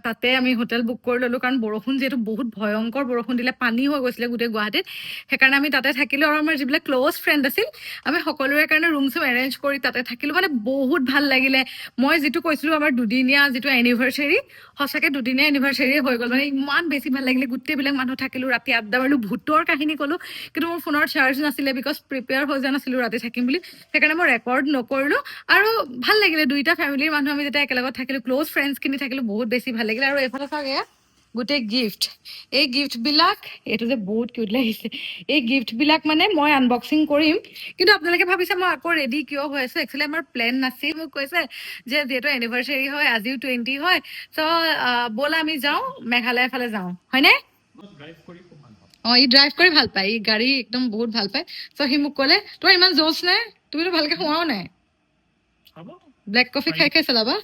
তাতে আমি হোটেল বুক কৰি ল'লোঁ কাৰণ বৰষুণ যিহেতু বহুত ভয়ংকৰ বৰষুণ দিলে পানী হৈ গৈছিলে গোটেই গুৱাহাটীত সেইকাৰণে আমি তাতে থাকিলোঁ আৰু আমাৰ যিবিলাক ক্ল'জ ফ্ৰেণ্ড আছিল আমি সকলোৰে কাৰণে ৰুম চুম এৰেঞ্জ কৰি তাতে থাকিলোঁ মানে বহুত ভাল লাগিলে মই যিটো কৈছিলোঁ আমাৰ দুদিনীয়া যিটো এনিভাৰ্চাৰী সঁচাকৈ দুদিনীয়া এনিভাৰ্চাৰী হৈ গ'ল মানে ইমান বেছি ভাল লাগিলে গোটেইবিলাক মানুহ থাকিলোঁ ৰাতি আড্ডা মাৰিলোঁ ভূতৰ কাহিনী ক'লোঁ কিন্তু মোৰ ফোনৰ চাৰ্জ নাছিলে বিকজ প্ৰিপেয়াৰ হৈ যোৱা নাছিলোঁ ৰাতি থাকিম বুলি সেইকাৰণে মই ৰেকৰ্ড নকৰিলোঁ আৰু ভাল লাগিলে দুইটা ফেমিলিৰ মানুহ আমি যেতিয়া একেলগত থাকিলোঁ ক্ল'জ ফ্ৰেণ্ডছখিনি থাকিলোঁ বহুত বেছি ভাল লাগিলে আৰু এইফালে চাওক এয়া গোটেই গিফ্ট এই গিফ্টবিলাক এইটো যে বহুত কিউট লাগিছে এই গিফ্টবিলাক মানে মই আনবক্সিং কৰিম কিন্তু আপোনালোকে ভাবিছে মই আকৌ ৰেডি কিয় হৈ আছো একচুৱেলি আমাৰ প্লেন নাছিল মোক কৈছে যে যিহেতু এনিভাৰ্চাৰী হয় আজিও 20 হয় চ' ব'লা আমি যাওঁ মেঘালয়ৰ ফালে যাওঁ হয়নে ই ড্ৰাইভ কৰি ভাল পায় ই গাড়ী একদম বহুত ভাল পায় চ' সি মোক ক'লে তোমাৰ ইমান জোচ নাই তুমিতো ভালকে শুৱাও নাই ব্লেক কফি খাই খাই চলাবা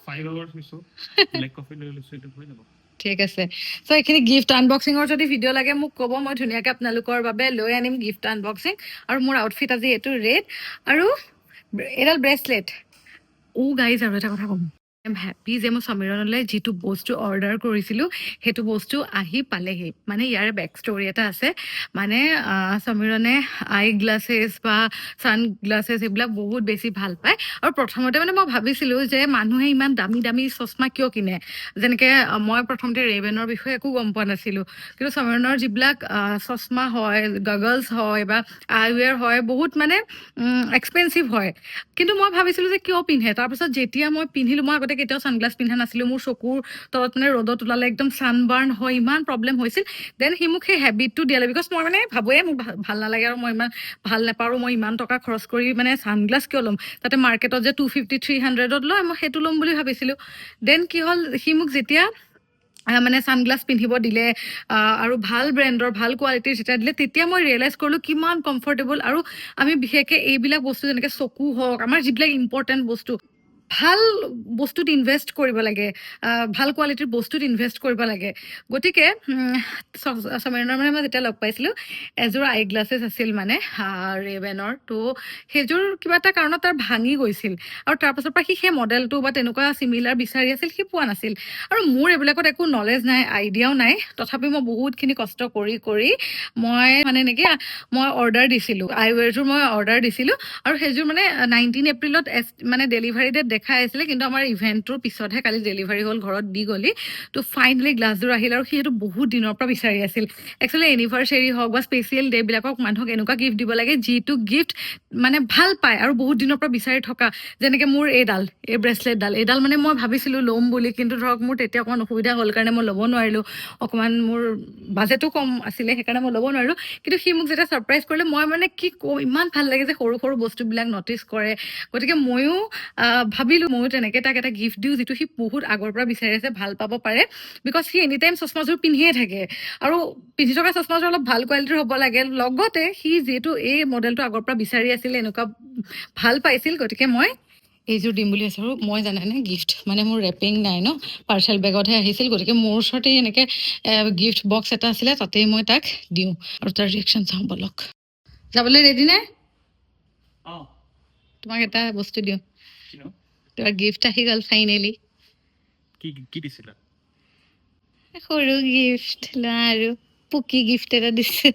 ঠিক আছে চ' এইখিনি গিফ্ট আনবক্সিঙৰ যদি ভিডিঅ' লাগে মোক ক'ব মই ধুনীয়াকৈ আপোনালোকৰ বাবে লৈ আনিম গিফ্ট আনবক্সিং আৰু মোৰ আউটফিট আজি এইটো ৰেড আৰু এডাল ব্ৰেচলেট গাইজ আৰু এটা কথা ক'ম আই এম হেপী যে মই সমীৰণলৈ যিটো বস্তু অৰ্ডাৰ কৰিছিলোঁ সেইটো বস্তু আহি পালেহি মানে ইয়াৰ বেক ষ্টৰি এটা আছে মানে সমীৰণে আই গ্লাছেছ বা ছান গ্লাছেছ এইবিলাক বহুত বেছি ভাল পায় আৰু প্ৰথমতে মানে মই ভাবিছিলোঁ যে মানুহে ইমান দামী দামী চশমা কিয় কিনে যেনেকৈ মই প্ৰথমতে ৰেবেনৰ বিষয়ে একো গম পোৱা নাছিলোঁ কিন্তু সমীৰণৰ যিবিলাক চশমা হয় গগলছ হয় বা আইৱেৰ হয় বহুত মানে এক্সপেঞ্চিভ হয় কিন্তু মই ভাবিছিলোঁ যে কিয় পিন্ধে তাৰপিছত যেতিয়া মই পিন্ধিলোঁ মই আগতে কেতিয়াও ছানগ্লাছ পিন্ধা নাছিলোঁ মোৰ চকুৰ তলত মানে ৰ'দত ওলালে একদম ছানবাৰ্ণ হয় ইমান প্ৰব্লেম হৈছিল দেন সি মোক সেই হেবিটটো দিয়ালে বিকজ মই মানে ভাবোঁৱে মোক ভাল নালাগে আৰু মই ইমান ভাল নাপাৰোঁ মই ইমান টকা খৰচ কৰি মানে ছানগ্লাছ কিয় ল'ম তাতে মাৰ্কেটত যে 250-300 লয় মই সেইটো ল'ম বুলি ভাবিছিলোঁ দেন কি হ'ল সি মোক যেতিয়া মানে ছানগ্লাছ পিন্ধিব দিলে আৰু ভাল ব্ৰেণ্ডৰ ভাল কোৱালিটিৰ যেতিয়া দিলে তেতিয়া মই ৰিয়েলাইজ কৰিলোঁ কিমান কমফৰ্টেবল আৰু আমি বিশেষকৈ এইবিলাক বস্তু যেনেকৈ চকু হওক আমাৰ যিবিলাক ইম্পৰ্টেণ্ট বস্তু ভাল বস্তুত ইনভেষ্ট কৰিব লাগে ভাল কোৱালিটিৰ বস্তুত ইনভেষ্ট কৰিব লাগে গতিকে সমীৰণৰ মানে মই যেতিয়া লগ পাইছিলোঁ এযোৰ আই গ্লাছেছ আছিল মানে ৰেবেনৰ তো সেইযোৰ কিবা এটা কাৰণত তাৰ ভাঙি গৈছিল আৰু তাৰপাছৰ পৰা সি সেই মডেলটো বা তেনেকুৱা চিমিলাৰ বিচাৰি আছিল সি পোৱা নাছিল আৰু মোৰ এইবিলাকত একো নলেজ নাই আইডিয়াও নাই তথাপি মই বহুতখিনি কষ্ট কৰি মই মানে এনেকৈ মই অৰ্ডাৰ দিছিলোঁ আইৱেৰযোৰ মই অৰ্ডাৰ দিছিলোঁ আৰু সেইযোৰ মানে 19 এপ্ৰিলত মানে ডেলিভাৰী ডেট দেখাই আছিলে কিন্তু আমাৰ ইভেণ্টটোৰ পিছতহে কালি ডেলিভাৰী হ'ল ঘৰত দি গ'লি তো ফাইনেলি গ্লাছযোৰ আহিল আৰু সেইটো বহুত দিনৰ পৰা বিচাৰি আছিল একচুৱেলি এনিভাৰ্চাৰী হওক বা স্পেচিয়েল ডে'বিলাকক মানুহক এনেকুৱা গিফ্ট দিব লাগে যিটো গিফ্ট মানে ভাল পায় আৰু বহুত দিনৰ পৰা বিচাৰি থকা যেনেকৈ মোৰ এই ব্ৰেচলেটডাল এইডাল মানে মই ভাবিছিলোঁ ল'ম বুলি কিন্তু ধৰক মোৰ তেতিয়া অকণমান অসুবিধা হ'ল কাৰণে মই ল'ব নোৱাৰিলোঁ অকণমান মোৰ বাজেটো কম আছিলে সেইকাৰণে মই ল'ব নোৱাৰিলোঁ কিন্তু সি মোক যেতিয়া ছাৰপ্ৰাইজ কৰিলে মই মানে কি কওঁ ইমান ভাল লাগে যে সৰু সৰু বস্তুবিলাক ন'টিচ কৰে গতিকে ময়ো ভাবিলোঁ ময়ো তেনেকৈ তাক এটা গিফ্ট দিওঁ যিটো সি বহুত আগৰ পৰা বিচাৰি আছে ভাল পাব পাৰে বিকজ সি এনি টাইম চশমাযোৰ পিন্ধিয়ে থাকে আৰু পিন্ধি থকা চশমাযোৰ অলপ ভাল কোৱালিটিৰ হ'ব লাগে লগতে সি যিহেতু এই মডেলটো আগৰ পৰা বিচাৰি আছিলে এনেকুৱা ভাল পাইছিল গতিকে মই এইযোৰ দিম বুলি আছোঁ আৰু মই জানানে গিফ্ট মানে মোৰ ৰেপিং নাই ন পাৰ্চেল বেগতহে আহিছিল গতিকে মোৰ ওচৰতে এনেকৈ গিফ্ট বক্স এটা আছিলে তাতেই মই তাক দিওঁ আৰু তাৰ ৰিয়েকশ্যন চাওঁ বলক যাবলৈ ৰেডি নে তোমাক এটা বস্তু দিওঁ তোমাৰ গিফ্ট আহি গ'ল ফাইনেলি কি দিছিলা সৰু গিফ্ট লোৱা আৰু পুকি গিফ্ট এটা দিছে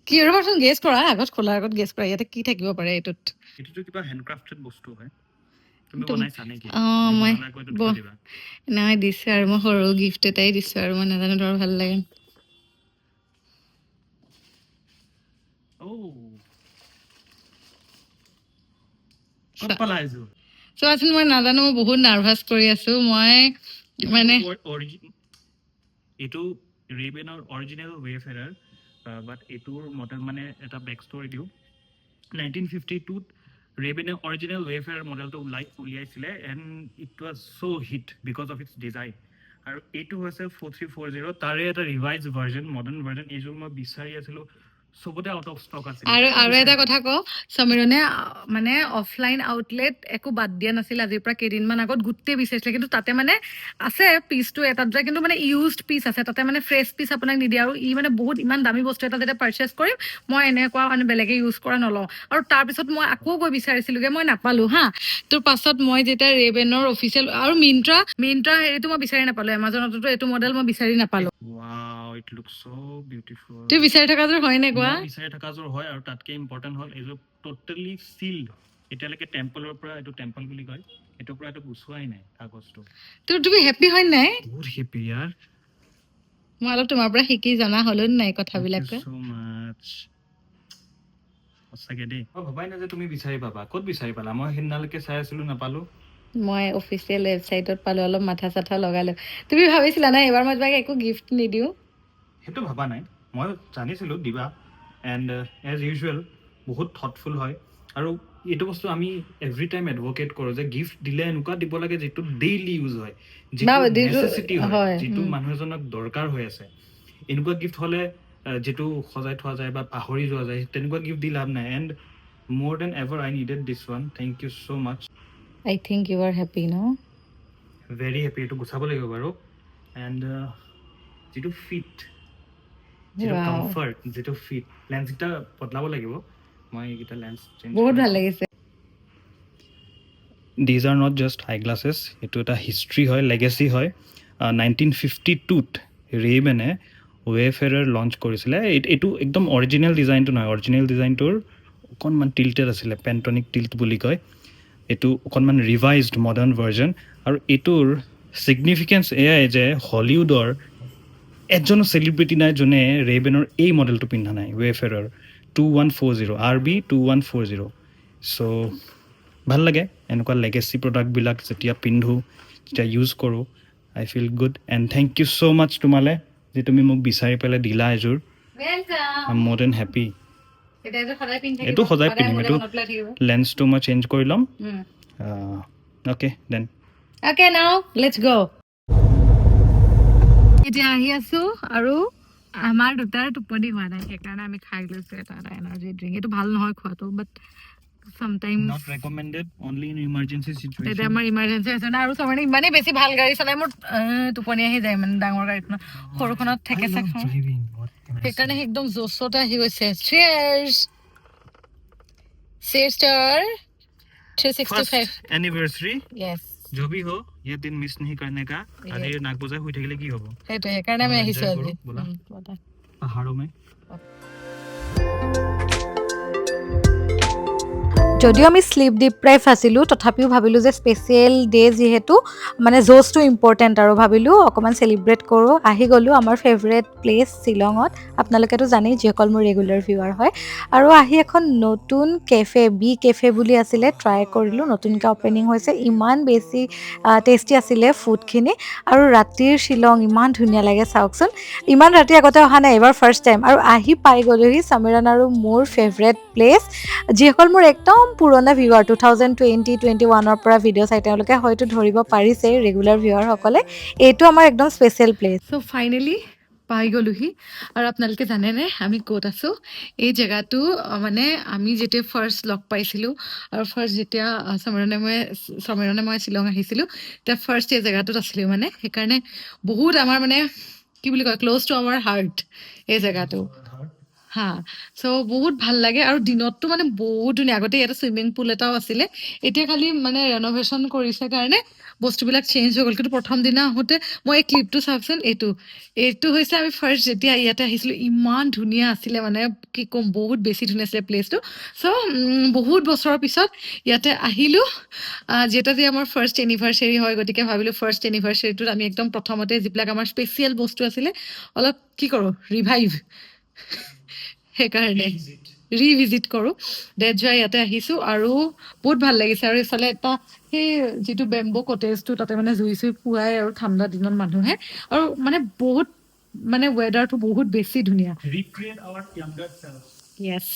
কি ৰ'বাচোন গেছ কৰা আগত খোলাৰ আগত গেছ কৰা ইয়াতে কি থাকিব পাৰে এইটোত এইটোতো কিবা হেণ্ডক্ৰাফটেড বস্তু হয় মই নাই দিছোঁ আৰু মই সৰু গিফ্ট এটাই দিছোঁ আৰু মই নাজানো তোমাৰ ভাল লাগে চোৱাচোন মই নাজানো মই বহুত নাৰ্ভাছ কৰি আছোঁ মই মানে এইটো ৰেবেনৰ অৰিজিনেল ৱেফেয়াৰ বাট এইটোৰ মডেল মানে এটা বেক ষ্টৰি দিওঁ 1952ত ৰেবেনে অৰিজিনেল ৱেফেয়াৰ মডেলটো উলিয়াইছিলে and it was so' hit because of its design আৰু এইটো হৈছে 4340 তাৰে এটা ৰিভাইজ ভাৰ্জন মডাৰ্ণ ভাৰ্জন এইযোৰ মই বিচাৰি আছিলোঁ চবতে আউট অফ ষ্টক আছে আৰু এটা কথা কওঁ সমীৰণে মানে অফলাইন আউটলেট একো বাদ দিয়া নাছিল আজিৰ পৰা কেইদিনমান আগত গোটেই বিচাৰিছিলে কিন্তু তাতে মানে আছে পিচটো এটাত যায় কিন্তু মানে ইউজড পিচ আছে তাতে মানে ফ্ৰেছ পিচ আপোনাক নিদিয়ে আৰু ই মানে বহুত ইমান দামী বস্তু এটা যেতিয়া পাৰ্চেছ কৰিম মই এনেকুৱা মানে বেলেগে ইউজ কৰা নলওঁ আৰু তাৰপিছত মই আকৌ গৈ বিচাৰিছিলোঁগৈ মই নাপালোঁ হা তোৰ পাছত মই যেতিয়া ৰেবেনৰ অফিচিয়েল আৰু মিন্ট্ৰা হেৰিটো মই বিচাৰি নাপালোঁ এমাজনতো এইটো মডেল মই বিচাৰি নাপালোঁ ইট লুক চ' বিউটিফুল তুমি বিচাৰি থকাযোৰ হয় নে কোৱা বিচাৰি থকাযোৰ হয় আৰু তাতকৈ ইম্পৰ্টেণ্ট হ'ল এইযোৰ ট'টেলি চিল্ড এতিয়ালৈকে টেম্পলৰ পৰা এইটো টেম্পল বুলি কয় এইটোৰ পৰা এইটো গুচোৱাই নাই কাগজটো তুমি হেপ্পী হয় নাই বহুত হেপ্পী ইয়াৰ মই অলপ তোমাৰ পৰা শিকি জনা হ'লো নাই কথাবিলাক সঁচাকে দেই মই ভবাই নাই যে তুমি বিচাৰি পাবা ক'ত বিচাৰি পালা মই সেইদিনালৈকে চাই আছিলোঁ নাপালোঁ মই অফিচিয়েল ৱেবছাইটত পালোঁ, অলপ মাথা চাথা লগালোঁ। তুমি ভাবিছিলা না এইবাৰ মই তোমাক একো গিফ্ট নিদিওঁ? সেইটো ভবা নাই, মই জানিছিলোঁ দিবা। এণ্ড এজ ইউজুৱেল বহুত থটফুল হয়। আৰু এইটো বস্তু আমি এভৰি টাইম এডভকেট কৰোঁ যে গিফ্ট দিলে এনেকুৱা দিব লাগে যিটো ডেইলি ইউজ হয়, যিটো নেচেচিটি হয়, যিটো মানুহ এজনক দৰকাৰ হৈ আছে। এনেকুৱা গিফ্ট হ'লে যিটো সজাই থোৱা যায় বা পাহৰি যোৱা যায়, তেনেকুৱা গিফ্ট দি লাভ নাই। এণ্ড মোৰ then ever I needed this one. Thank you so' much. I think you are happy ন? Very happy. এইটো গুচাব লাগিব বাৰু। এণ্ড যিটো ফিট, যিটো Wow, কমফৰ্ট, যিটো ফিট, লেন্সকেইটা বদলাব লাগিব। মই এইকেইটা লেন্স চেঞ্জ বহুত ভাল লাগিছে। These are not just eyeglasses, এইটো এটা হিষ্ট্ৰী হয়, লেগেচি হয়। 1952ত ৰেইবেনে ৱেফেয়াৰ লঞ্চ কৰিছিলে। এইটো একদম অৰিজিনেল ডিজাইনটো নহয়, অৰিজিনেল ডিজাইনটোৰ অকণমান টিল্টেড আছিলে, পেণ্টনিক টিল্ট বুলি কয়। এইটো অকণমান ৰিভাইজড মডাৰ্ণ ভাৰ্জন। আৰু এইটোৰ ছিগনিফিকেঞ্চ এয়াই যে হলিউডৰ এজনো চেলিব্ৰিটি নাই যোনে ৰেইবেনৰ এই মডেলটো পিন্ধা নাই, ৱেফেয়াৰৰ 2140 RB 2140। চ' ভাল লাগে এনেকুৱা লেগেচি প্ৰডাক্টবিলাক যেতিয়া পিন্ধোঁ, যেতিয়া ইউজ কৰোঁ, I feel good. And thank you so' much তোমালৈ যে তুমি মোক বিচাৰি পেলাই দিলা এযোৰ। আই এম মোৰ দেন হেপী। এইটো সদায় পিন্ধিম। এইটো লেন্সটো মই চেঞ্জ কৰি ল'ম। Okay then. Okay, now let's go. এতিয়া আহি আছো আৰু আমাৰ দুটাৰ টোপনি হোৱা নাই, সেইকাৰণে আমি খাই লৈছো এটা এনাৰ্জি ড্ৰিংক। এইটো ভাল নহয় খোৱাটো, but sometimes not recommended, only in emergency এতিয়া চিটুৱেশ্যন। আমাৰ ইমাৰ্জেঞ্চি হৈছে না। আৰু চাবানে ইমানেই বেছি ভাল গাড়ী চলাই মোৰ টোপনি আহি যায়, মানে ডাঙৰ গাড়ীখনত। সৰুখনত ঠেকেচা খাওঁ, সেইকাৰণে একদম জোচতে আহি গৈছে। চিয়াৰ্ছ চিয়াৰ্ছ 365 এনিভাৰ্চাৰী য়েছ। जो भी हो ये दिन मिस नहीं करने का। কালি নাক বজাই শুই থাকিলে কি হ'ব? সেইটোৱে, সেইকাৰণে আমি আহিছো enjoy আজি। কৰো, ব'লা। পাহাৰো মে যদিও আমি শ্লিপ ডিপ্ৰাইভ আছিলোঁ, তথাপিও ভাবিলোঁ যে স্পেচিয়েল ডে যিহেতু, মানে জ'চটো ইম্পৰ্টেণ্ট, আৰু ভাবিলোঁ অকণমান চেলিব্ৰেট কৰোঁ। আহি গ'লোঁ আমাৰ ফেভৰেট প্লেচ শ্বিলঙত। আপোনালোকেতো জানেই যিসকল মোৰ ৰেগুলাৰ ভিউৱাৰ হয়। আৰু আহি এখন নতুন কেফে, বি কেফে বুলি আছিলে, ট্ৰাই কৰিলোঁ। নতুনকৈ অ'পেনিং হৈছে, ইমান বেছি টেষ্টি আছিলে ফুডখিনি। আৰু ৰাতিৰ শ্বিলং ইমান ধুনীয়া লাগে চাওকচোন। ইমান ৰাতি আগতে অহা নাই, এইবাৰ ফাৰ্ষ্ট টাইম। আৰু আহি পাই গ'লোহি সমীৰণ আৰু মোৰ ফেভৰেট প্লেচ। যিসকল মোৰ একদম পুৰণা ভিউৱাৰ, 2020-21ৰ পৰা ভিডিঅ' চাই, তেওঁলোকে হয়তো ধৰিব পাৰিছে, ৰেগুলাৰ ভিউৱাৰসকলে। এইটো আমাৰ একদম স্পেচিয়েল প্লেচ। চ' ফাইনেলি পাই গ'লোহি। আৰু আপোনালোকে জানেনে আমি ক'ত আছোঁ? এই জেগাটো মানে আমি যেতিয়া ফাৰ্ষ্ট লগ পাইছিলোঁ, আৰু ফাৰ্ষ্ট যেতিয়া সমীৰণে মই শ্বিলং আহিছিলোঁ, তেতিয়া ফাৰ্ষ্ট এই জেগাটোত আছিলোঁ। মানে সেইকাৰণে বহুত আমাৰ মানে কি বুলি কয়, ক্ল'জ টু আমাৰ হাৰ্ট এই জেগাটো। হা, চ' বহুত ভাল লাগে। আৰু দিনততো মানে বহুত ধুনীয়া। আগতে ইয়াতে চুইমিং পুল এটাও আছিলে, এতিয়া খালি মানে ৰেন'ভেশ্যন কৰিছে কাৰণে বস্তুবিলাক চেঞ্জ হৈ গ'ল। কিন্তু প্ৰথম দিনা আহোঁতে মই এই ক্লিপটো চাওকচোন, এইটো হৈছে আমি ফাৰ্ষ্ট যেতিয়া ইয়াতে আহিছিলোঁ, ইমান ধুনীয়া আছিলে, মানে কি ক'ম, বহুত বেছি ধুনীয়া আছিলে প্লেচটো। চ' বহুত বছৰৰ পিছত ইয়াতে আহিলোঁ, যিহেতু আজি আমাৰ ফাৰ্ষ্ট এনিভাৰ্চাৰী হয়, গতিকে ভাবিলোঁ ফাৰ্ষ্ট এনিভাৰ্চাৰীটোত আমি একদম প্ৰথমতে যিবিলাক আমাৰ স্পেচিয়েল বস্তু আছিলে অলপ কি কৰোঁ, ৰিভাইভ, সেইকাৰণে ৰিভিজিট কৰোঁ। ডেটছ ৱাই ইয়াতে আহিছোঁ। আৰু বহুত ভাল লাগিছে। আৰু এইফালে এটা সেই যিটো বেম্বো কটেজটো, তাতে মানে জুই চুই পুৱাই, আৰু ঠাণ্ডা দিনত মানুহে, আৰু মানে বহুত মানে ৱেডাৰটো বহুত বেছি ধুনীয়া। Recreate our younger self. Yes.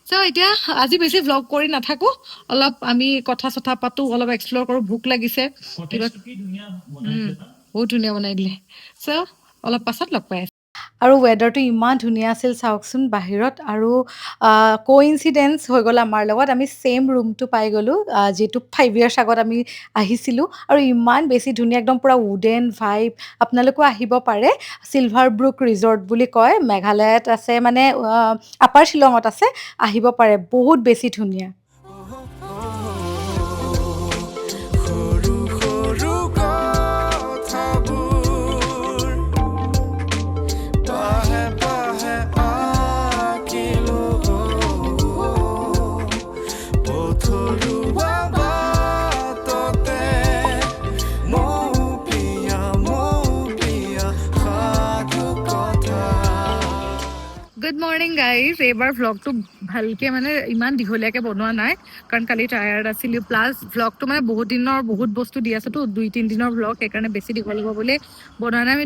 So' এতিয়া আজি বেছি ভ্লগ কৰি নাথাকোঁ, অলপ আমি কথা চথা পাতোঁ, অলপ এক্সপ্ল'ৰ কৰোঁ। ভোক লাগিছে, কিবা কি ধুনীয়া বনাইছে না। বহুত ধুনীয়া বনাই দিলে। চ' অলপ পাছত লগ পাই আছোঁ। আৰু ৱেডাৰটো ইমান ধুনীয়া আছিল চাওকচোন বাহিৰত। আৰু কোইনচিডেঞ্চ হৈ গ'ল আমাৰ লগত, আমি ছেইম ৰুমটো পাই গ'লোঁ, যিটো 5 years আগত আমি আহিছিলোঁ। আৰু ইমান বেছি ধুনীয়া, একদম পূৰা উডেন ভাইব। আপোনালোকেও আহিব পাৰে। চিলভাৰ ব্ৰুক ৰিজৰ্ট বুলি কয়, মেঘালয়ত আছে, মানে আপাৰ শ্বিলঙত আছে। আহিব পাৰে, বহুত বেছি ধুনীয়া। সৰু সৰু কথাবোৰ পাহে পাহে আঁকিলো, পথৰুৱা বাটতে মৌ প্ৰিয়া সাধু কথা। Good morning guys. এইবাৰ ভ্লগটো ভালকৈ মানে ইমান দীঘলীয়াকৈ বনোৱা নাই কাৰণ কালি টায়াৰ্ড আছিলোঁ, প্লাছ ভ্লগটো মানে বহুত দিনৰ বহুত বস্তু দি আছোঁতো, 2-3 দিনৰ ভ্লগ, সেইকাৰণে বেছি দীঘল হ'ব বুলি বনোৱা নাই। আমি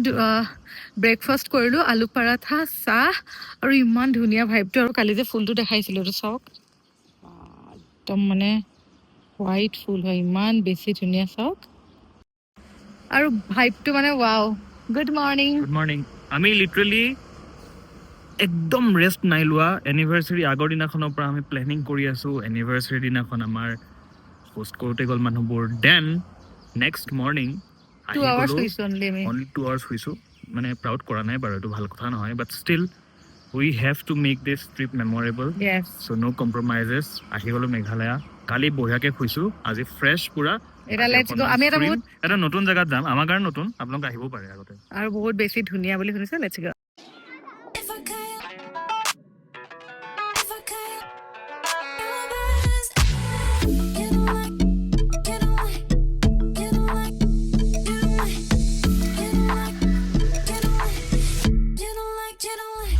ব্ৰেকফাষ্ট কৰিলোঁ, আলু পৰাঠা, চাহ, আৰু ইমান ধুনীয়া ভাইবটো। আৰু কালি যে ফুলটো দেখাইছিলোঁ এইটো চাওক, একদম মানে হোৱাইট ফুল হয়, ইমান বেছি ধুনীয়া চাওক, আৰু ভাইবটো মানে wow. Good morning. Good morning. আমি লিটাৰেলি একদম ৰেষ্ট নাই লোৱা। এনিভাৰ্চাৰী আগৰ দিনাখনৰ পৰা আমি প্লেনিং কৰি আছোঁ। এনিভাৰ্চাৰী দিনাখন আমাৰ হোষ্ট কৰোঁতে গ'ল মানুহবোৰ। দেন নেক্সট মৰ্ণিং 2 আহি hours গ'লোঁ। শুইছোঁ only আমি। অনলি 2 hours শুইছোঁ। মানে প্ৰাউড কৰা নাই বাৰু, এইটো ভাল কথা নহয়, but still we have to make this trip memorable. Yes. So' no' compromises. আহি গ'লোঁ মেঘালয়া। কালি বঢ়িয়াকৈ শুইছোঁ, আজি ফ্ৰেছ পুৰা। এতিয়া আজি let's go। অকণমান আমি এটা ফুৰিম। বহুত এটা নতুন জেগাত যাম, আমাৰ কাৰণে নতুন, আপোনালোক আহিব পাৰে আগতে। আৰু বহুত বেছি ধুনীয়া বুলি শুনিছোঁ। Let's go. If I could, if I could, best. Get away, get away, get away, get away, get away, get away, get away, get away.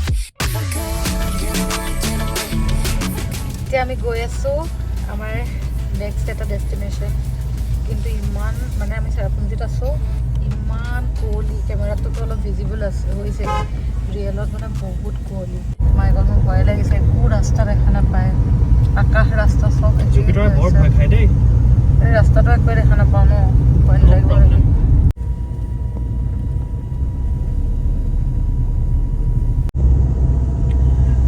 If I could, get away, get away. এতিয়া আমি গৈ আছোঁ আমাৰ next এটা destination, কিন্তু ইমান মানে আমি চেৰাপুঞ্জীত আছোঁ, ইমান কুঁৱলী, কেমেৰাটোতো অলপ ভিজিবল আছে হৈছে, ৰিয়েলত মানে বহুত কুঁৱলী। মাই গড, মোৰ ভয় লাগিছে, একো ৰাস্তা দেখা নাপায়, আকাশ ৰাস্তা চব জুপিটাৰে বৰ ভয় খায় দেই। এই ৰাস্তাটো একবাৰে দেখা নাপাওঁ ন, ভয় No লাগিব। problem.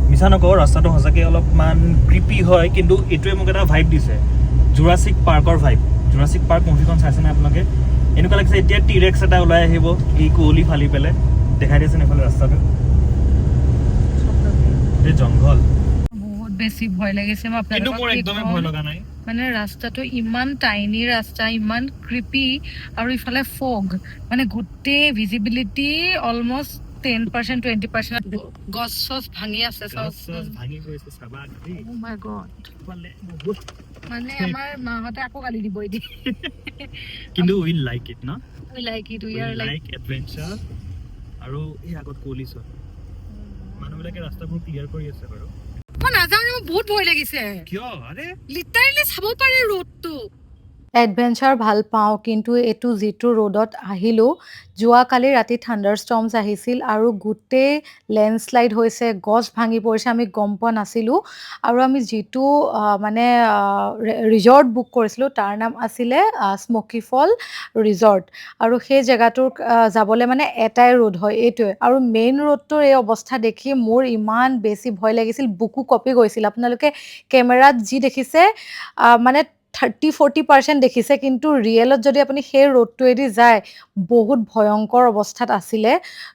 মিছা নকওঁ, ৰাস্তাটো সঁচাকৈ অলপমান ক্ৰিপি হয়, কিন্তু এইটোৱে মোক এটা ভাইব দিছে, জুৰাছিক পাৰ্কৰ ভাইব। জুৰাছিক পাৰ্ক মুভিখন চাইছেনে আপোনালোকে? এনেকুৱা লাগিছে এতিয়া টিৰেক্স এটা ওলাই আহিব এই কুঁৱলী ফালি পেলাই। দেখাই দিয়েচোন এইফালে ৰাস্তাটো, গোটেই জংঘল। বহুত বেছি ভয় লাগিছে। মই কিন্তু মোৰ আপোনালোকক কি একদমেই ক'ম, ভয় লগা নাই। মানে ৰাস্তাটো ইমান টাইনি ৰাস্তা, ইমান ক্ৰিপি, আৰু ইফালে ফগ, মানে গোটেই ভিজিবিলিটি অলমষ্ট 10% 20%। গছ চছ ভাঙি আছে চব। ভাঙি গৈছে চাবা দেই। Oh my God। ইফালে বহুত। মানে আমাৰ মাহঁতে আকৌ গালি দিব এতিয়া। কিন্তু উই লাইক ইট ন, We like it, we we are like like adventure. আৰু এই আগত কুঁৱলী চোৱা, মানুহবিলাকে ৰাস্তাবোৰ ক্লিয়াৰ কৰি আছে বাৰু। মই নাজানো, মোৰ বহুত ভয় লাগিছে। কিয়? আৰে লিটাৰেলি চাব পাৰে ৰোডটো। এডভেঞ্চাৰ ভাল পাওঁ, কিন্তু এইটো যিটো ৰ'দত আহিলোঁ, যোৱাকালি ৰাতি থাণ্ডাৰষ্টৰ্মছ আহিছিল আৰু গোটেই লেণ্ডশ্লাইড হৈছে, গছ ভাঙি পৰিছে, আমি গম পোৱা নাছিলোঁ। আৰু আমি যিটো মানে ৰিজৰ্ট বুক কৰিছিলোঁ, তাৰ নাম আছিলে স্মকি ফল ৰিজৰ্ট, আৰু সেই জেগাটোৰ যাবলৈ মানে এটাই ৰোড হয়, এইটোৱে। আৰু মেইন ৰোডটোৰ এই অৱস্থা দেখি মোৰ ইমান বেছি ভয় লাগিছিল, বুকু কঁপি গৈছিল। আপোনালোকে কেমেৰাত যি দেখিছে মানে 30-40% দেখিছে, কিন্তু ৰিয়েলত যদি আপুনি সেই ৰোডটোৱেদি যায়, বহুত ভয়ংকৰ অৱস্থাত আছিলে।